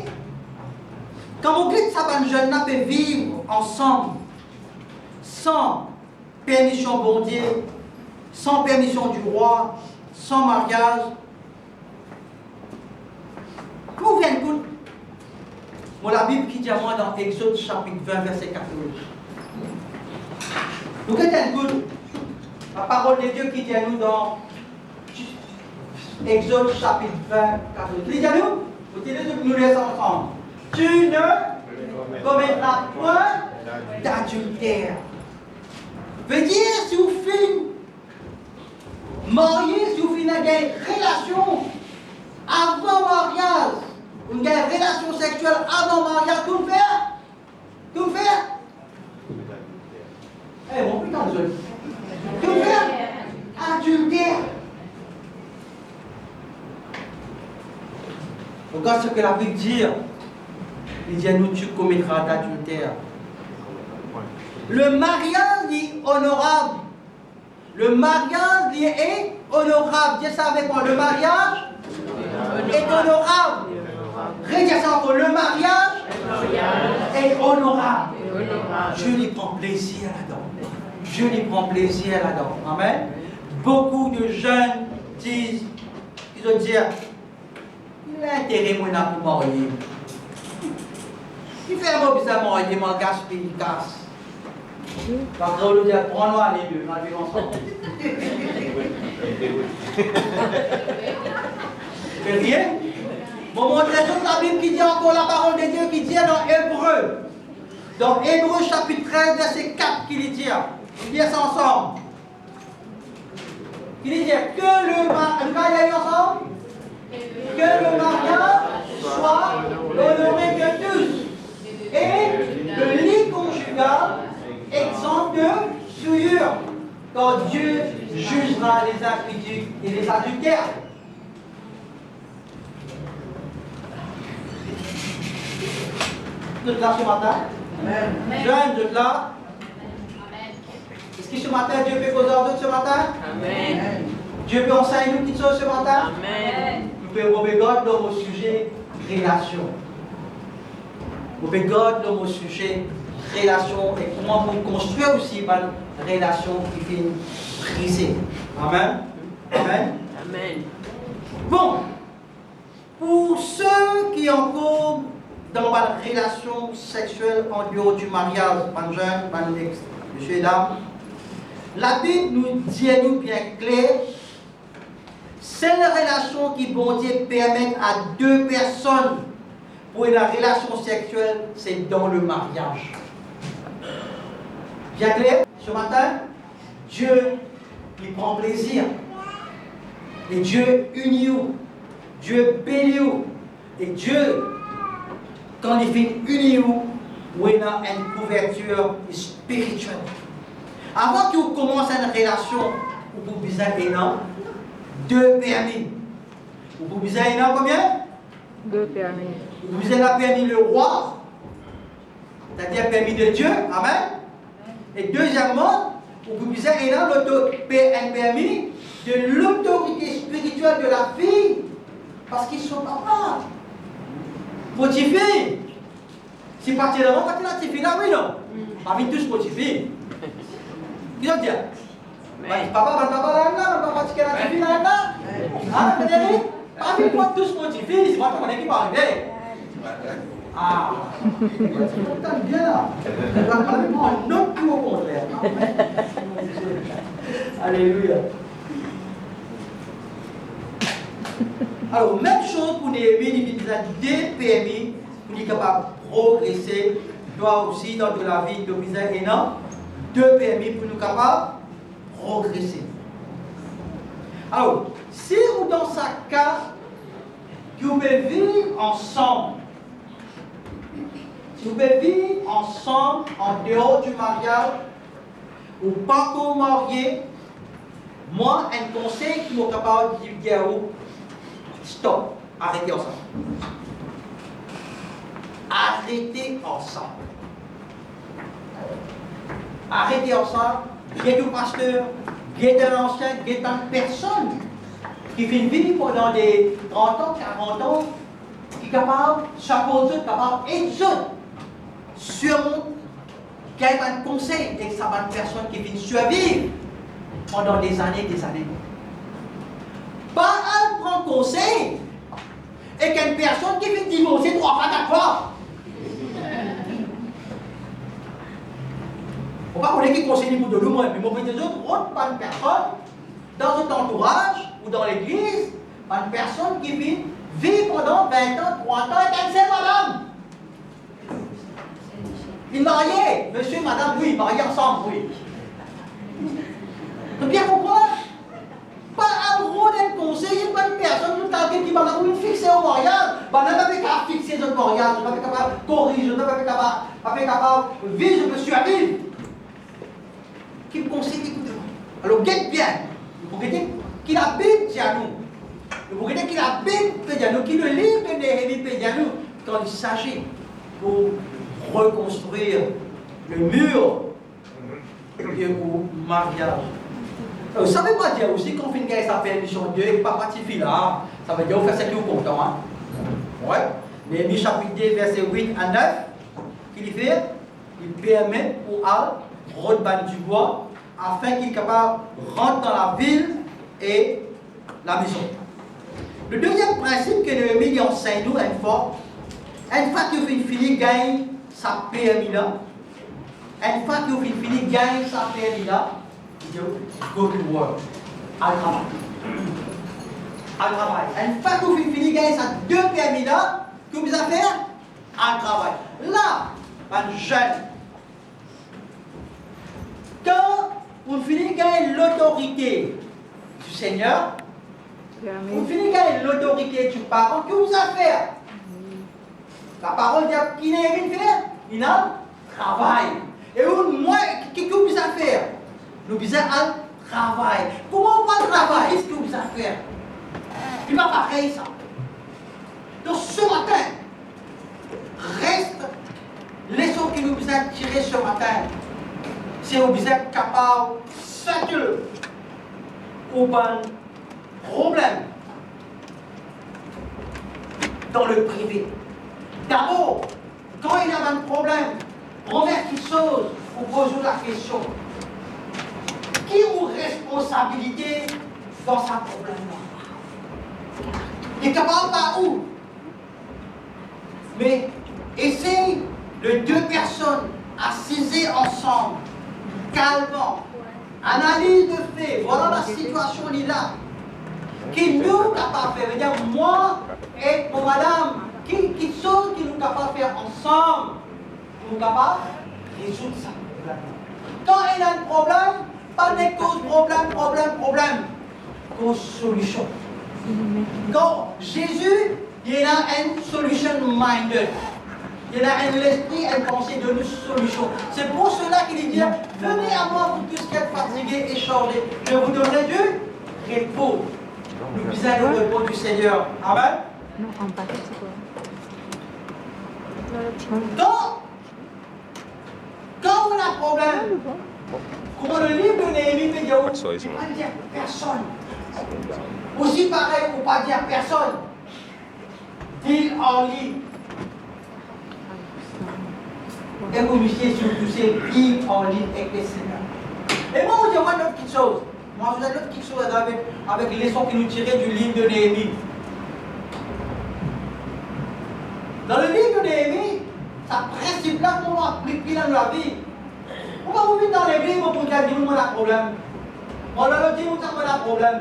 quand on dit que ça, les jeunes peuvent vivre ensemble, sans permission bon Dieu, sans permission du roi, sans mariage, vous vient écouter. Bon, la Bible qui dit à moi dans Exode chapitre 20, verset 14. Vous êtes écoute. La parole de Dieu qui dit à nous dans Exode chapitre 20, 14. Qui dit à nous? Vous dites nous les enfants. Tu ne commettras point d'adultère. Veut dire si vous faites marier, si vous faites une relation avant mariage, une relation sexuelle avant mariage, tout le faire? Tout le faire? Eh, mon putain de Dieu. Tout le faire? Adultère. Regarde ce que la Bible dit. Il dit à nous, tu commettras d'adultère. Le mariage est honorable. Le mariage est honorable. Dis ça avec moi. Le mariage est honorable. Regarde ça encore. Le mariage est honorable. Je lui prends plaisir là-dedans. Je lui prends plaisir là-dedans. Amen. Beaucoup de jeunes disent, ils vont dire, il a intérêt moi pour marier. Il fait un mot bizarre marier, il m'en gaspille, il casse. Parce qu'on lui dit, prends-nous les deux, on va vivre ensemble. C'est rien. Bon, montrer toute la Bible qui dit encore la parole de Dieu qui dit dans Hébreu. Dans Hébreu chapitre 13, verset 4, qui dit, il dit ça ensemble. Il dit que le mariage ensemble, que le mariage soit honoré de tous. Et le lit conjugal exempt de souillure, quand Dieu jugera les impudiques et les adultères. Vous êtes là ce matin? Amen. Jeune, vous êtes là? Amen. Est-ce que ce matin, Dieu peut causer en d'autres ce matin? Amen. Dieu peut enseigner nous petites choses ce matin? Amen. Vous pouvez regarder dans vos sujets relation. Vous pouvez regarder dans vos sujets relation et comment vous construire aussi une relation qui fait briser. Amen. Amen. Amen. Bon, pour ceux qui ont encore dans la relation sexuelle en dehors du mariage, pas jeune, pas monsieur et dame, la Bible nous dit nous bien clair, c'est la relation qui bon Dieu permet à deux personnes pour une relation sexuelle, c'est dans le mariage. Bien clair? Ce matin, Dieu, il prend plaisir. Et Dieu unit vous. Dieu bénit vous. Et Dieu, quand il fait unir vous, il a une couverture spirituelle. Avant que vous commencez une relation, vous pouvez avoir deux permis. Vous pouvez avoir combien? Deux permis. Vous pouvez avoir permis le roi, c'est-à-dire permis de Dieu. Amen. Et deuxièmement, vous pouvez avoir un permis de l'autorité spirituelle de la fille, parce qu'ils sont pas motivés. Si partir là, partir là, c'est là, oui, non? Parmi tous motivés. Qu'est-ce que tu dis? Papa, papa, tu es là, là? Ah, Frédéric? Parmi moi, tous motivés, c'est moi qui est arrivé. Ah, c'est bien là. Un autre coup au contraire. Alléluia. Alors, même chose pour Néhémie, il a deux permis pour être capable de progresser. Toi aussi, dans de la vie de Bizarre et non, deux permis pour nous capables de progresser. Alors, si ou dans ce cas, vous pouvez vivre ensemble, si vous pouvez vivre ensemble en dehors du mariage, ou pas encore marié, moi, un conseil qui m'est capable de dire, stop, arrêtez ensemble. Arrêtez ensemble. Arrêtez ensemble. Guette au pasteur, guette à l'ancien, guette à personne qui fait vivre pendant des 30 ans, 40 ans, qui est capable, chaque autre, capable, et autres, surmonte, qui a un conseil, et que ça va une personne qui vient survivre pendant des années, des années. Pas un prend conseil, et qu'une personne qui vient divorcer 3 fois, 4 fois. Faut pas qu'on ait qui conseille pour de l'humour, mais mon des autres, autre pas une personne, dans notre entourage, ou dans l'église, pas une personne qui vit pendant 20 ans, 30 ans, et qu'elle sait madame. Ils mariés, monsieur, madame, oui, mariés ensemble, oui. Tu bien comprendre? Pas un rôle d'un conseiller, pas une personne qui m'a fixé au mariage, pas n'avait qu'à fixer notre mariage, pas capable de corriger, pas capable de vivre, je me suis à vivre. Qui me conseille d'écouter. Alors, guette bien. Vous regardez qu'il habite chez nous. Vous regardez qu'il habite chez nous, qu'il le livre de Néhémie chez nous, quand il s'agit pour reconstruire le mur et au mariage. Ça ne veut pas dire aussi qu'on fait une guerre, ça fait mission 2 et pas partie là. Ça veut dire qu'on fait ce qui est content. Hein? Ouais. Néhémie chapitre 2, verset 8 à 9, qu'il fait, il permet pour Al Rodban du bois afin qu'il soit capable de rentrer dans la ville et la maison. Le deuxième principe que Néhémie enseigne nous une fois que une fille gagne sa permis là, une fois que une fille gagne sa permis là, il dit go to work, à travail. À travail. Une fois que une fille gagne sa deux permis là, que vous allez faire? À travail. Là, un jeune. Quand une fille gagne l'autorité du Seigneur, une fille gagne l'autorité du parent, que vous allez faire? La parole dit qu'il n'est rien faire, il a travail. Et moi, qu'est-ce que vous allez faire? Nous disons un travail. Comment on va travailler? Qu'est-ce que vous allez faire? Il va pareil ça. Donc ce matin, reste, leçon que nous avons tiré ce matin, c'est que vous êtes capable de s'atteler au problème dans le privé. D'abord, quand il y a un problème, première chose, on pose la question, qui a une responsabilité dans ce problème-là? Il est capable par où? Mais essaye de deux personnes assises ensemble, calmement, analyse de fait, voilà la situation il est là. Qui nous capable de faire, dire moi et mon madame, qui sont qui nous capable de faire ensemble, qui nous capable de résoudre ça. Quand il y a un problème, pas de cause, problème, cause solution. Quand Jésus, il a une solution minded. Il a un esprit, une pensée de solution. C'est pour cela qu'il dit, venez à moi, vous tous qui êtes fatigués et chargés, je vous donnerai du repos. Nous visons le repos du Seigneur. Amen. Quand on a un problème, comme le livre de Néhémie peut dire, on ne peut pas dire personne. Aussi pareil, on ne peut pas dire personne. Deal en ligne. Et vous monsieur surtout c'est vivre en ligne avec les Seigneurs. Et moi, je dis une autre petite chose. Moi, je vous ai une autre petite chose avec les leçons qui nous tiraient du livre de Néhémie. Dans le livre de Néhémie, ça principe là qu'on applique dans la vie. On va vous mettre dans l'église pour dire que nous avons un problème. Moi, là, le dit, nous avons un problème.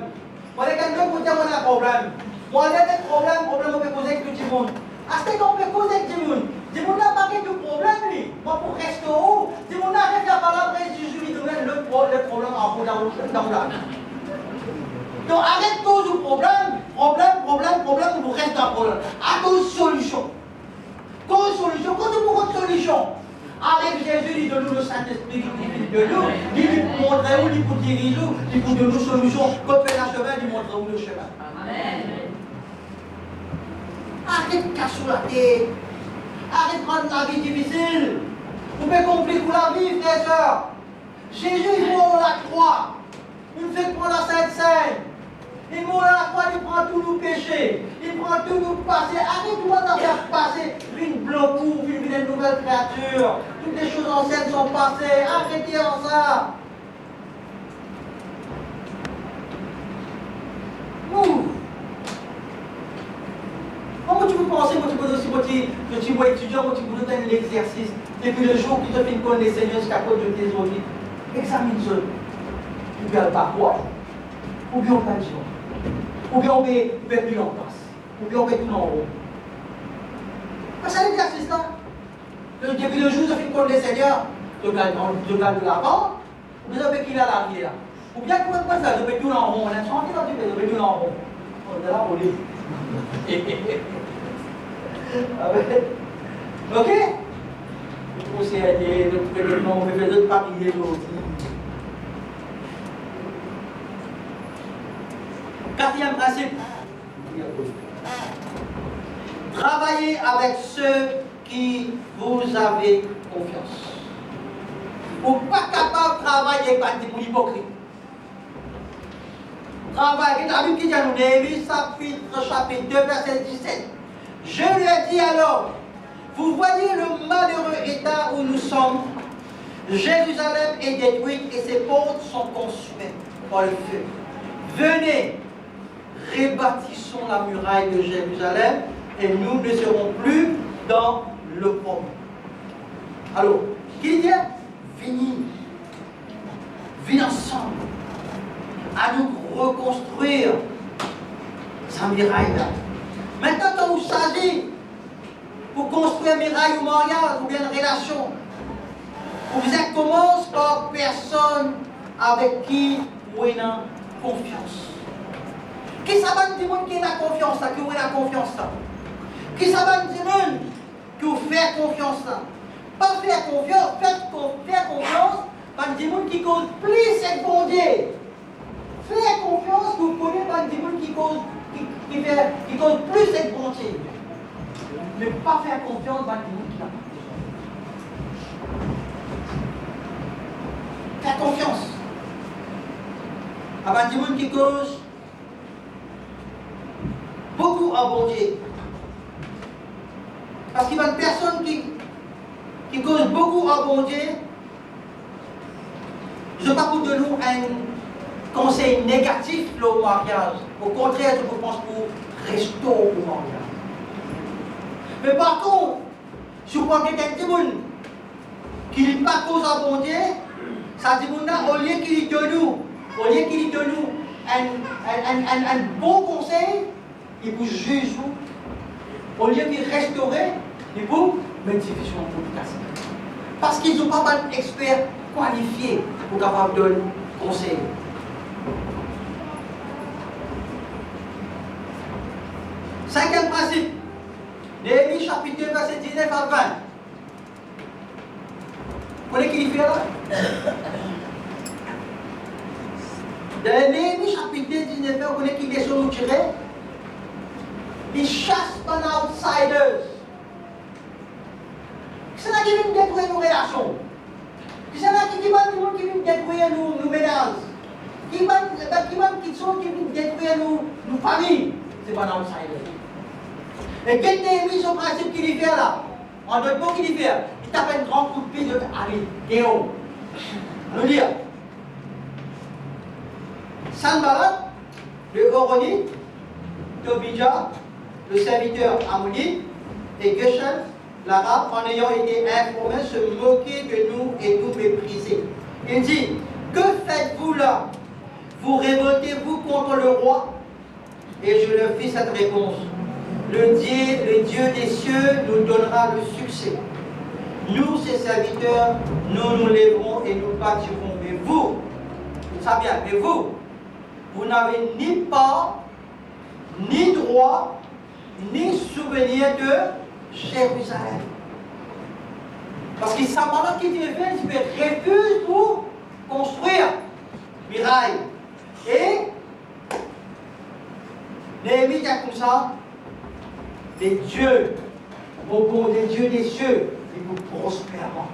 Moi, les gens pour dire qu'on a un problème. Moi, il y a des problèmes, on peut poser avec tout le monde. À ce qu'on peut poser avec tout le monde. Si on n'a pas de problème, moi pour rester haut, si on arrête la parole, Jésus lui donne le problème en haut dans la vie. Donc arrête cause du problème, vous reste dans le problème. À cause solution. Cause solution, quand tu prends une solution, avec Jésus, il donne nous le Saint-Esprit, il de nous, il nous montre où, il nous dirige où, il nous donne nous solution. Quand tu fais la chemin, il montre où le chemin. Amen. Arrête de casser la tête. Arrête de rendre la vie difficile. Vous pouvez compliquer la vie, frères et sœurs. Jésus, il mourut à la croix. Il fait prendre la Sainte Seine. Il mourut à la croix, il prend tous nos péchés. Il prend tous nos passés. Arrête-toi d'en faire passer une blanc pour une nouvelle créature. Toutes les choses anciennes sont passées. Arrêtez en ça. Move. Comment tu peux penser, moi tu peux aussi, que tu vois étudiant, moi tu peux donner l'exercice, depuis le jour que tu te fais connaître les Seigneurs jusqu'à cause de tes audits. Examine-le. Ou bien pas quoi, ou bien on pas le ou bien on met plus en place, ou bien on met tout en haut. C'est un exercice là. Depuis le jour où tu te fais connaître les Seigneurs, tu gagnes de l'avant, ou bien tu fais qu'il a l'arrière. Ou bien comment tu fais ça, tu mets tout en rond, on a changé dans tu mets tout en rond. On est là, on lit. Ok? Vous aussi aider, notre président, on fait d'autres papiers aussi. Quatrième principe. Travaillez avec ceux qui vous avez confiance. Vous n'êtes pas capable de travailler avec des hypocrites. Travaillez, la Bible qui dit à nous, Néhémie, chapitre 2, verset 17. Je lui ai dit alors, vous voyez le malheureux état où nous sommes. Jérusalem est détruite et ses portes sont consumées par le feu. Venez, rebâtissons la muraille de Jérusalem et nous ne serons plus dans le problème. Alors, qui dit? Venez ensemble à nous reconstruire sa muraille là. Maintenant, quand vous savez, pour construire une muraille ou mariage ou bien une relation, vous commence par personne avec qui vous avez confiance. Qui ça va dire qui a confiance là, qui vous a confiance là? Qui ça va dire que vous faites confiance là? Pas faire confiance, faire confiance, par des gens qui cause plus et bon Dieu. Faire confiance que vous connaissez par des gens qui cause plus et bon Dieu. Mais pas faire confiance par des gens qui n'ont pas. Faire confiance. À des gens qui causent beaucoup à bon Dieu. Parce qu'il y a une personne qui cause beaucoup à bon Dieu. Je ne veux pas pour de nous une conseil négatif au mariage. Au contraire, je pense pour rester au mariage. Mais par contre, si vous prenez quelqu'un qui n'est pas cause à bon Dieu, ça dit au lieu qu'il donne nous, un bon conseil, il vous juge vous. Au lieu qu'il restaure, il vous met division pour le casser. Parce qu'ils n'ont pas d'experts qualifiés pour capable de donner conseil. Cinquième principe, Néhémie chapitre 2, verset 19 à 20. Vous voyez qu'il fait là? Dans Néhémie chapitre 2, 19, vous voyez qu'il est sur nous tiré. Il chasse les outsiders. C'est là qui vient détruire nos relations. C'est là qui vient détruire nos ménages. Qui vient détruire nos familles. C'est pas un outsider. Et quel Néhémie son principe qu'il fait là? En d'autres mots qu'il fait, il tape un grand coup de pied de allez, Déo. Nous dire. Sanballat, le Horonite, Tobija, le serviteur ammonite, et Geshem, l'arabe, en ayant été informé, se moquait de nous et nous mépriser. Il dit, que faites-vous là? Vous révoltez-vous contre le roi? Et je leur fis cette réponse. Le Dieu des cieux nous donnera le succès. Nous, ses serviteurs, nous lèverons et nous bâtirons. Mais vous savez bien, mais vous n'avez ni part, ni droit, ni souvenir de Jérusalem. Parce qu'il s'abandonne qui dit il refuse pour construire muraille. Et Néhémie dit comme ça, les dieux, les dieux des cieux, ils vous prospéreront.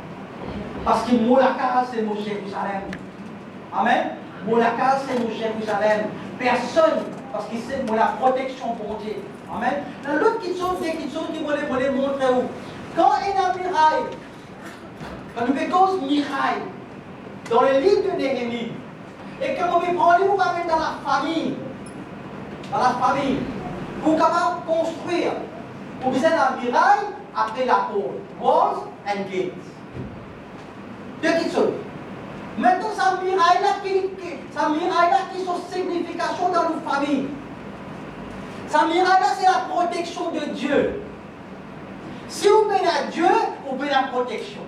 Parce que Molaka, c'est mon Jérusalem. Amen. Molaka, c'est mon Jérusalem. Personne, parce que c'est la protection pour Dieu. Amen. L'autre qui chose qui voulait montrer où. Quand il y a un mirail, quand nous faisons mirail, dans le livre de Néhémie, et quand on veut prendre, vous va mettre dans la famille, pour capable construire, pour viser la muraille après la porte, walls and gates. Deux petites choses. Maintenant, sa muraille-là qui sont signification dans nos familles. Sa muraille-là, c'est la protection de Dieu. Si vous venez à Dieu, vous venez la protection.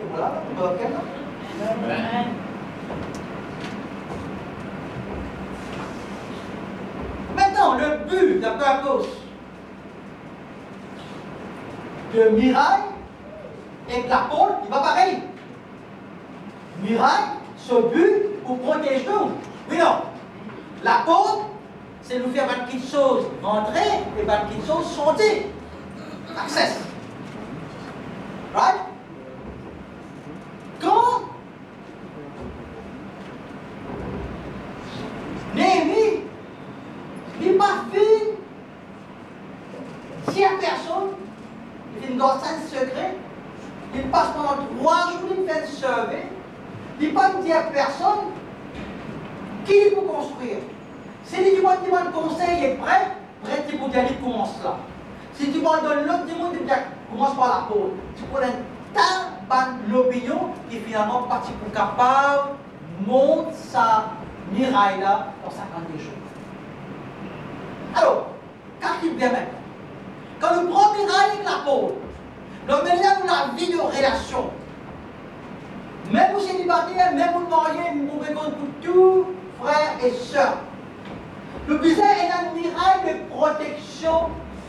Et voilà, on va Amen. Maintenant, le but, la purpose de muraille et de la porte, il va pareil. Muraille, ce but pour protéger nous. Oui, non. La porte, c'est nous faire une petite chose rentrer et une petite chose sortir. Access. Right? Quand Néhémie, il n'est pas fini, s'il y a personne, il fait une grosse secret, il passe pendant 3 jours, il fait survey, il ne peut pas dire à personne qui peut construire. Si tu vois que le conseil est prêt tu peux dire qu'il commence là. Si tu vois donner l'autre, tu peux dire commence par la porte. Tu peux donner l'opinion qui finalement parti pour capable monte sa muraille là dans 52 jours. Alors, quand il vient maintenant, quand nous prenons muraille avec la porte, nous menons la vie de relation. Même pour célibataires, même pour mariés, nous pouvons pour tous frères et sœurs. Le besoin est une muraille de protection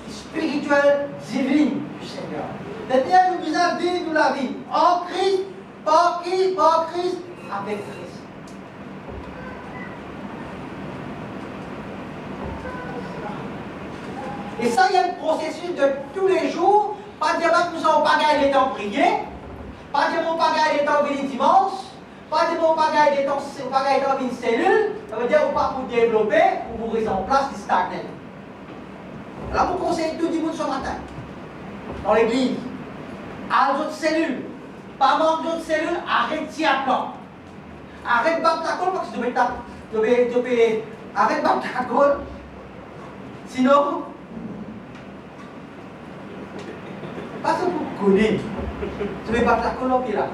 spirituelle divine du Seigneur. C'est-à-dire nous besoin de vivre la vie en Christ, par Christ, avec Christ. Et ça, il y a un processus de tous les jours. Pas dire que nous n'avons pas gagné les temps prier, pas dire que nous n'avons pas gagné les temps venir dimanche, pas dire que nous n'avons pas gagné les temps venir cellule, ça veut dire que nous pas pour développer, pour vous rester en place, qui stagne. Alors, je vous conseille tout le monde ce matin, dans l'église, à d'autres cellules, pas manque d'autres cellules, arrêtez à plan. Arrête de battre la colle parce que tu dois arrête de battre la colle. Sinon, parce que vous connaissez, tu dois battre la colle en pied là.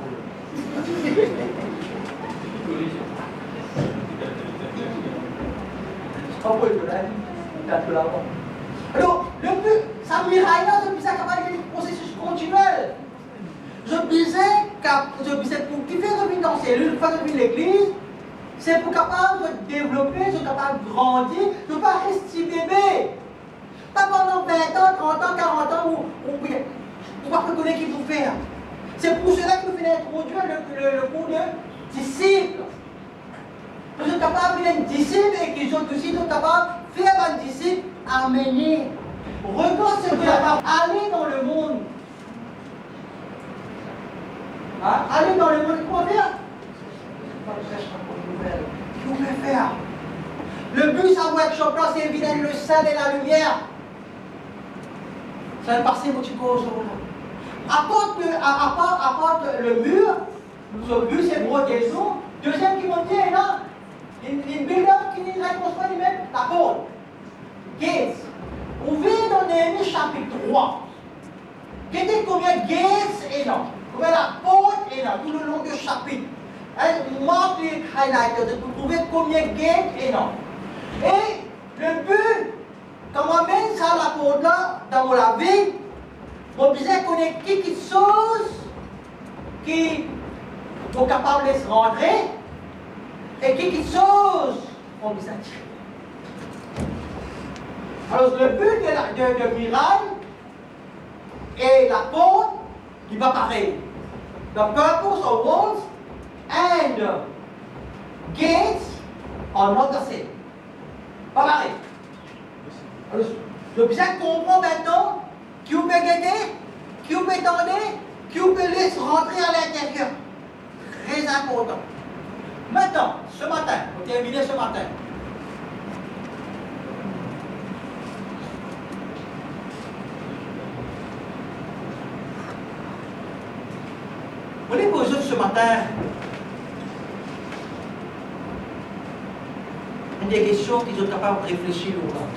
Alors, le but, ça miraille là, je disais capable de processus continuel. Je disais pour qui fait de dans cellule, faire de l'église, c'est pour capable de développer, c'est capable de grandir, de ne pas rester bébé. Pas pendant 20 ans, 30 ans, 40 ans, où on va reconnaître qu'il faut faire. C'est pour cela que nous venons introduire le cours de disciple. Nous sommes capables d'être disciples et qu'ils sont aussi capables de faire un disciple, amener. Regarde ce que la parole. Aller dans le monde. Hein? Aller dans le monde, comment faire? Vous pouvez faire. Le but, ça doit être champion, c'est évidemment le sel et la lumière. Ça va passer mon petit cause. Apporte le mur. Le but, c'est brodeson. Deuxième qui monte est là. Une build-up qui n'est pas lui même la porte. Gates. Ouvrez dans Néhémie chapitre 3. Regardez combien de gates est là. Combien la porte est là, tout le long du chapitre. Marque les highlighters, vous trouvez combien de gates est là. Et le but, quand on amène ça à la porte là, dans la vie, on disait qu'on est quelque chose qui sont capables de se rentrer et quelque chose qu'on nous attire. Alors le but de miraille et la porte, il va pareil. The purpose of walls and gates are not the same. Pas pareil. Alors, je dois bien comprendre maintenant qui vous peut guetter, qui vous peut tendre, qui vous peut laisser rentrer à l'intérieur. Très important. Maintenant, ce matin, on termine ce matin. On est posé ce matin des questions qui sont capables de réfléchir au monde.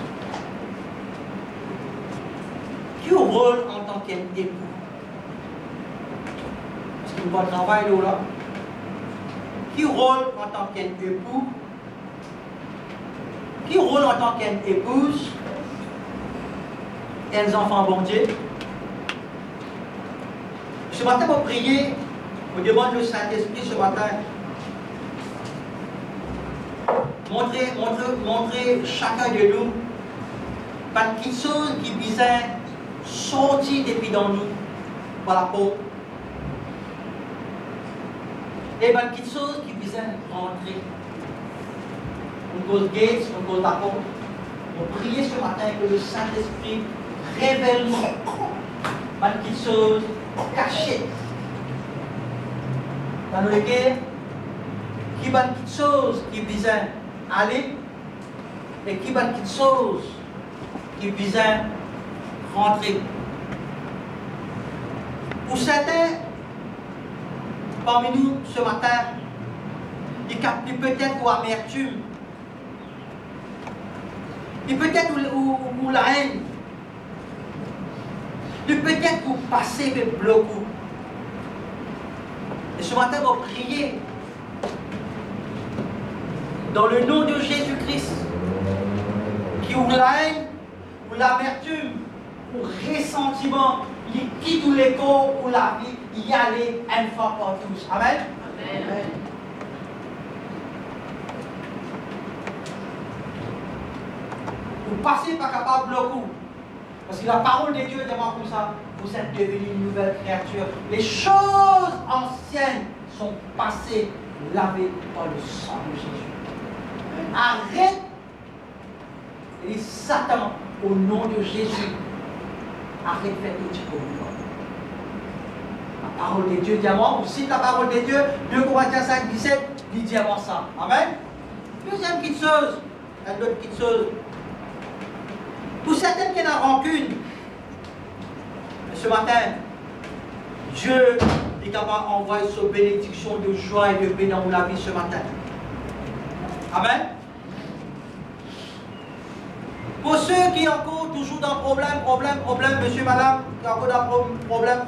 Quel rôle en tant qu'époux? Parce qu'il va travailler là. Quel rôle en tant qu'époux? Quel rôle en tant qu'épouse? Et les enfants bon Dieu? Ce matin, on va prier. On demande le Saint-Esprit ce matin. Montrer chacun de nous par quelque chose qui visait sortir depuis dans nous par la peau. Et par quelque chose qui visait rentrer. On cause gates, on cause la peau. On prie ce matin que le Saint-Esprit révèle-nous par quelque chose caché. Dans le cœur, qui va quelque chose qui visait aller et qui va quelque chose qui visait rentrer. Pour certains, parmi nous ce matin, il capte peut-être ou amertume, il peut-être ou la haine, il peut-être ou passer le bloc. Et ce matin, on va prier dans le nom de Jésus-Christ, qui ouvre la haine, ou l'amertume, ou ressentiment, il quitte tous les corps ou la vie, y aller une fois pour tous. Amen. Amen. Vous passez pas capable beaucoup. Parce que la parole de Dieu est tellement comme ça. Vous êtes devenus une nouvelle créature. Les choses anciennes sont passées, lavées par le sang de Jésus. Arrête. Et Satan, au nom de Jésus, arrête de faire tout ce que vous faites. La parole de Dieu dit à moi, ou cite la parole de Dieu, 2 Corinthiens 5, 17, il dit à moi ça. Amen. Deuxième petite chose, une autre petite chose. Pour certaines qui ont rancune, ce matin, Dieu qui t'a envoyé cette bénédiction de joie et de paix dans la vie ce matin. Amen. Pour ceux qui sont encore toujours dans problème, monsieur, madame, qui ont encore dans problème,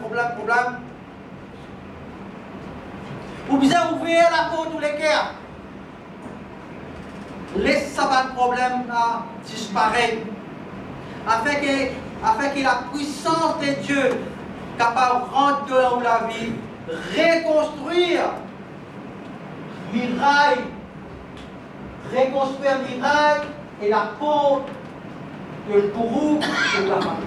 vous pouvez ouvrir la porte ou les cœurs. Laisse ça pas de problème là disparaître. Afin que la puissance de Dieu capable de rentrer dans la vie, reconstruire muraille, et la porte de bourreau de la famille.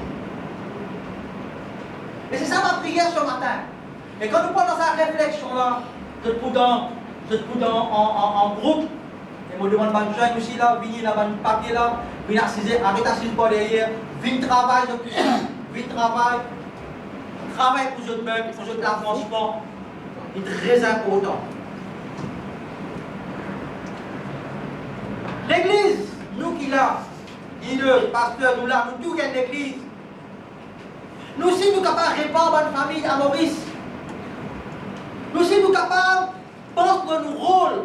Et c'est ça ma prière ce matin. Et quand nous prenons cette réflexion-là, je te prends en groupe, et je demande à jeune aussi là, venir là, un papier là, venir assiser, arrête assise par derrière, venir travailler de plus, venir travailler pour eux-mêmes, pour eux l'avancement. C'est très important. L'église, nous qui là, le pasteur, nous là, nous tous qui sommes l'église, nous aussi nous capables de répondre à une famille à Maurice. Nous aussi nous capables de prendre nos rôles.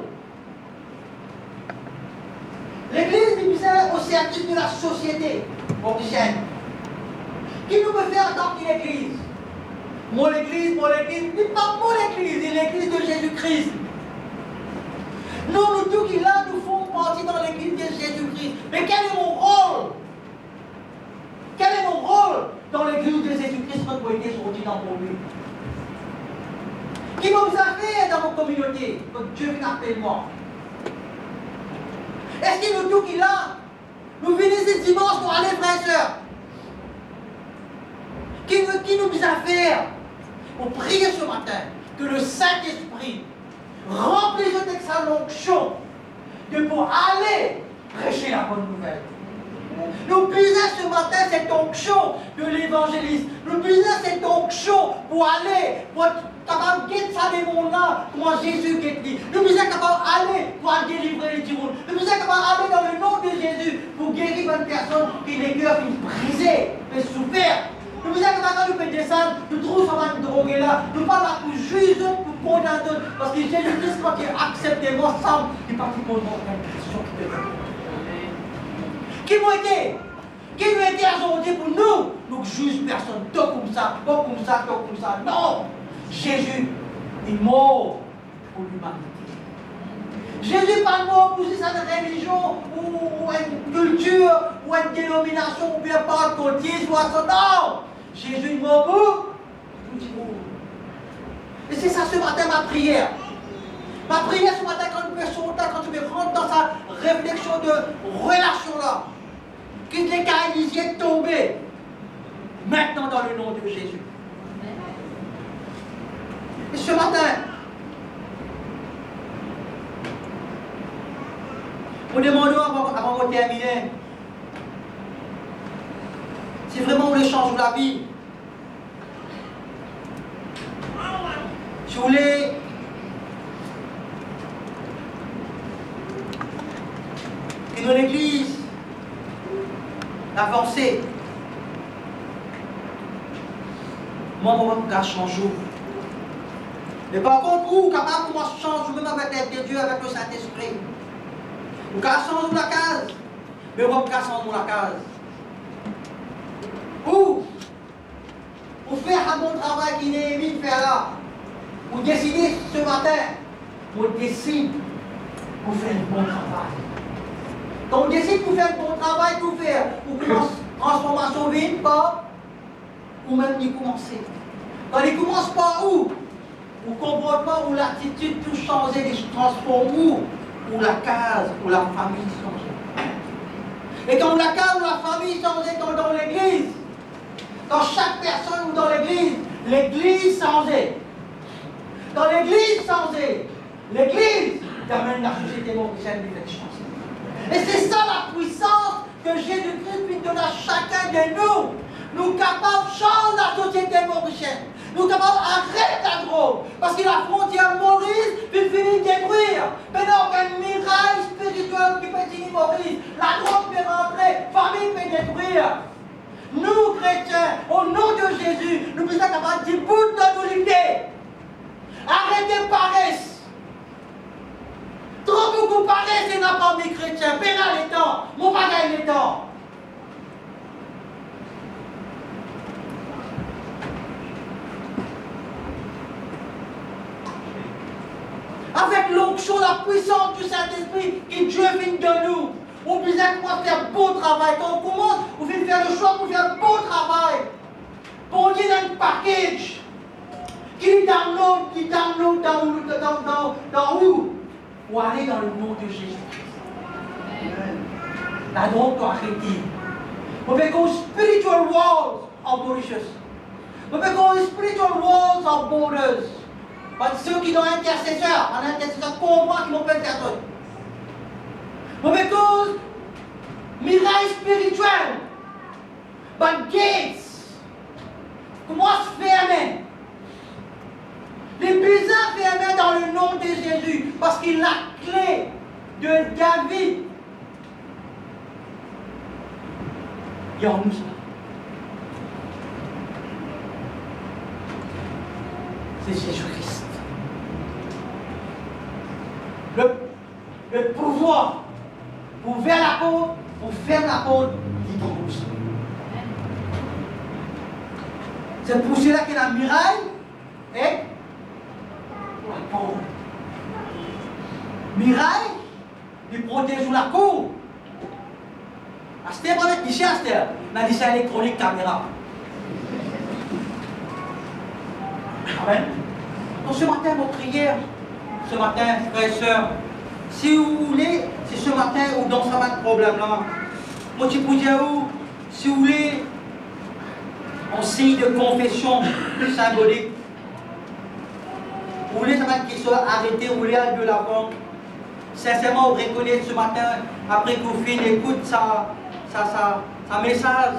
L'église est au service de la société mauricienne. Qui nous peut faire en tant qu'église? Mon église, n'est pas mon église, c'est l'église de Jésus-Christ. Nous tous qui là, nous faisons partie dans l'église de Jésus-Christ. Mais quel est mon rôle? Quel est mon rôle dans l'église de Jésus-Christ quand vous êtes sorti dans mon lui? Qui vous a fait dans vos communautés? Donc Dieu vient appeler moi. Est-ce que nous tous qui là, nous venons ce dimanche pour aller, frères et sœurs? Qui nous a fait pour prier ce matin que le Saint-Esprit remplisse avec sa onction de pour aller prêcher la bonne nouvelle. Nous puisons ce matin cette onction de l'évangéliste. Nous puisons cette onction pour aller, pour être capable de guetter ça des mondes-là, comment Jésus guette. Nous puisons capable d'aller pour délivrer les démons. Nous puisons capable d'aller dans le nom de Jésus pour guérir une personne qui les cœurs brisés, mais souffert. Nous puisons capable de descendre, nous trouvons ça de droguer là. Nous pas là pour juger, pour condamner, parce que Jésus-Christ, quand il accepte ensemble, il partit pour nous une question qui te Qui nous était aujourd'hui pour nous? Nous juge personne, tout comme ça, tout comme ça, tout comme ça. Non! Jésus est mort pour l'humanité. Jésus n'est pas mort pour une religion ou une culture ou une dénomination ou bien pas qu'on dise ou à son nom. Jésus est mort pour tout le monde. Et c'est ça ce matin ma prière. Ma prière ce matin quand nous faisons quand tu rentres dans sa réflexion de relation là. Que les canalisaient tomber maintenant dans le nom de Jésus. Et ce matin, nous demandons avant de terminer, si vraiment vous voulez changer la vie, si vous voulez que dans l'église avancer, moi, je vais changer. Mais par contre, vous, capable de changer, même avec l'aide de Dieu, avec le Saint-Esprit. Vous pouvez changer la case, mais vous pouvez changer la case. Ou, vous faites un bon travail qui n'est mis de faire là. Vous décidez ce matin, vous décidez pour faire un bon travail. Quand on décide pour faire un bon travail, pour faire, pour transformation vite, pas, ou même y commencer. Quand il commence par où? Ou comportement, ou l'attitude, tout changer, il se transforme où? Ou la case, ou la famille change. Et quand la case ou la famille change, comme dans l'église, dans chaque personne ou dans l'église, l'église changeait. Dans l'église changeait. L'église t'amène la société mauricienne qui fait changer. Et c'est ça la puissance que Jésus-Christ lui donne à chacun de nous. Nous capables de changer la société mauricienne. Nous capables d'arrêter la drogue. Parce que la frontière Maurice peut finir de détruire. Maintenant, il y a une miraille spirituelle qui peut finir Maurice. La drogue peut rentrer, famille peut détruire. Nous, chrétiens, au nom de Jésus, nous sommes capables de bout de nos lutter. Arrêtez paresse. Trop beaucoup paresse et n'a pas mes chrétiens. Pénal les temps. Mon bagaille les temps. Avec l'onction, la puissance du Saint-Esprit que Dieu vient de nous. On besoin de faire beau travail. Quand on commence, on vient faire le choix pour faire beau travail. Pour dire dans un package qui download dans où? Pour aller dans le nom de Jésus-Christ. La drogue doit arrêter. On veut go spiritual walls of Mauritius. On veut go spiritual walls of borders. Parce que ceux qui sont intercesseurs, un intercesseur comprend qu'ils vont pas faire d'autres. Mauvais cause, miracle spirituel. But gates, comment se fermer? Les bisons fermés dans le nom de Jésus, parce qu'il a la clé de David. Il y a en nous ça. C'est Jésus-Christ. Le pouvoir pour ouvrir la porte, pour fermer la porte, il trouve. C'est pour cela que la muraille est pour la porte. Muraille, il protège la cour. Acheter pour être guichet, acheter. La guichet électronique caméra. Amen. Donc ce matin, votre prière, ce matin, frères et sœurs, si vous voulez, c'est ce matin ou dans ce problème-là, moi je peux dire, si vous voulez, en signe de confession symbolique, vous voulez savoir qu'il soit arrêté, vous voulez aller de l'avant, sincèrement, vous reconnaissez ce matin, après que vous finissez, écoute sa message,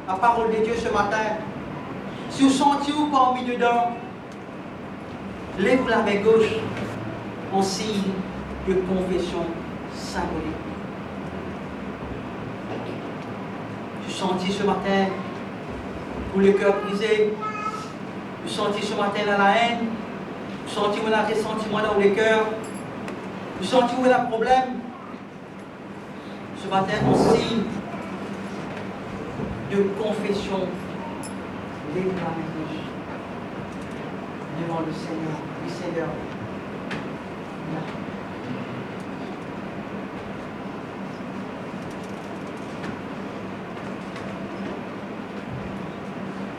la parole de Dieu ce matin. Si vous sentez vous parmi dedans, lève la main gauche en signe de confession symbolique. Tu sentis ce matin pour le cœur brisé, tu sentis ce matin dans la haine, tu sentis où la ressentiment dans le cœur, tu sentis où il y a un problème. Ce matin, en signe de confession, lève la main gauche devant le Seigneur. Oui, Seigneur. Là.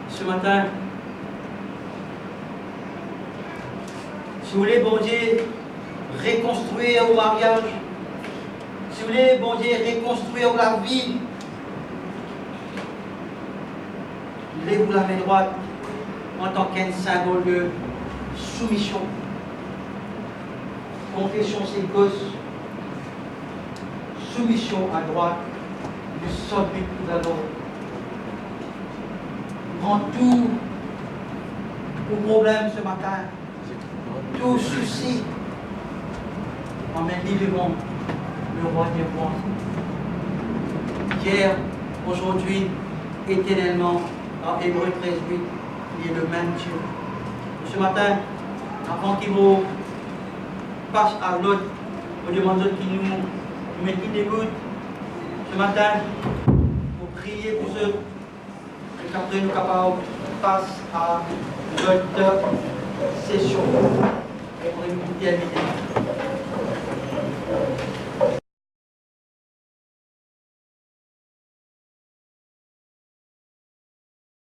Ce matin, si vous voulez, bon Dieu, reconstruire au mariage, si vous voulez, bon Dieu, reconstruire la vie, levez-vous la main droite en tant qu'un symbole de soumission. Confession, c'est gauche. Soumission à droite. Du submit tout d'abord. Prends tout au problème ce matin. Tout souci. Emmène-les devant le roi des rois. Hier, aujourd'hui, éternellement, dans Hébreux 13, 8, il est le même Dieu. Ce matin, avant qu'il vous passe à l'autre, on demande qu'il nous mette une écoute. Ce matin, pour prier pour ceux et qu'après nous capables passer à notre session. Et pour nous terminer.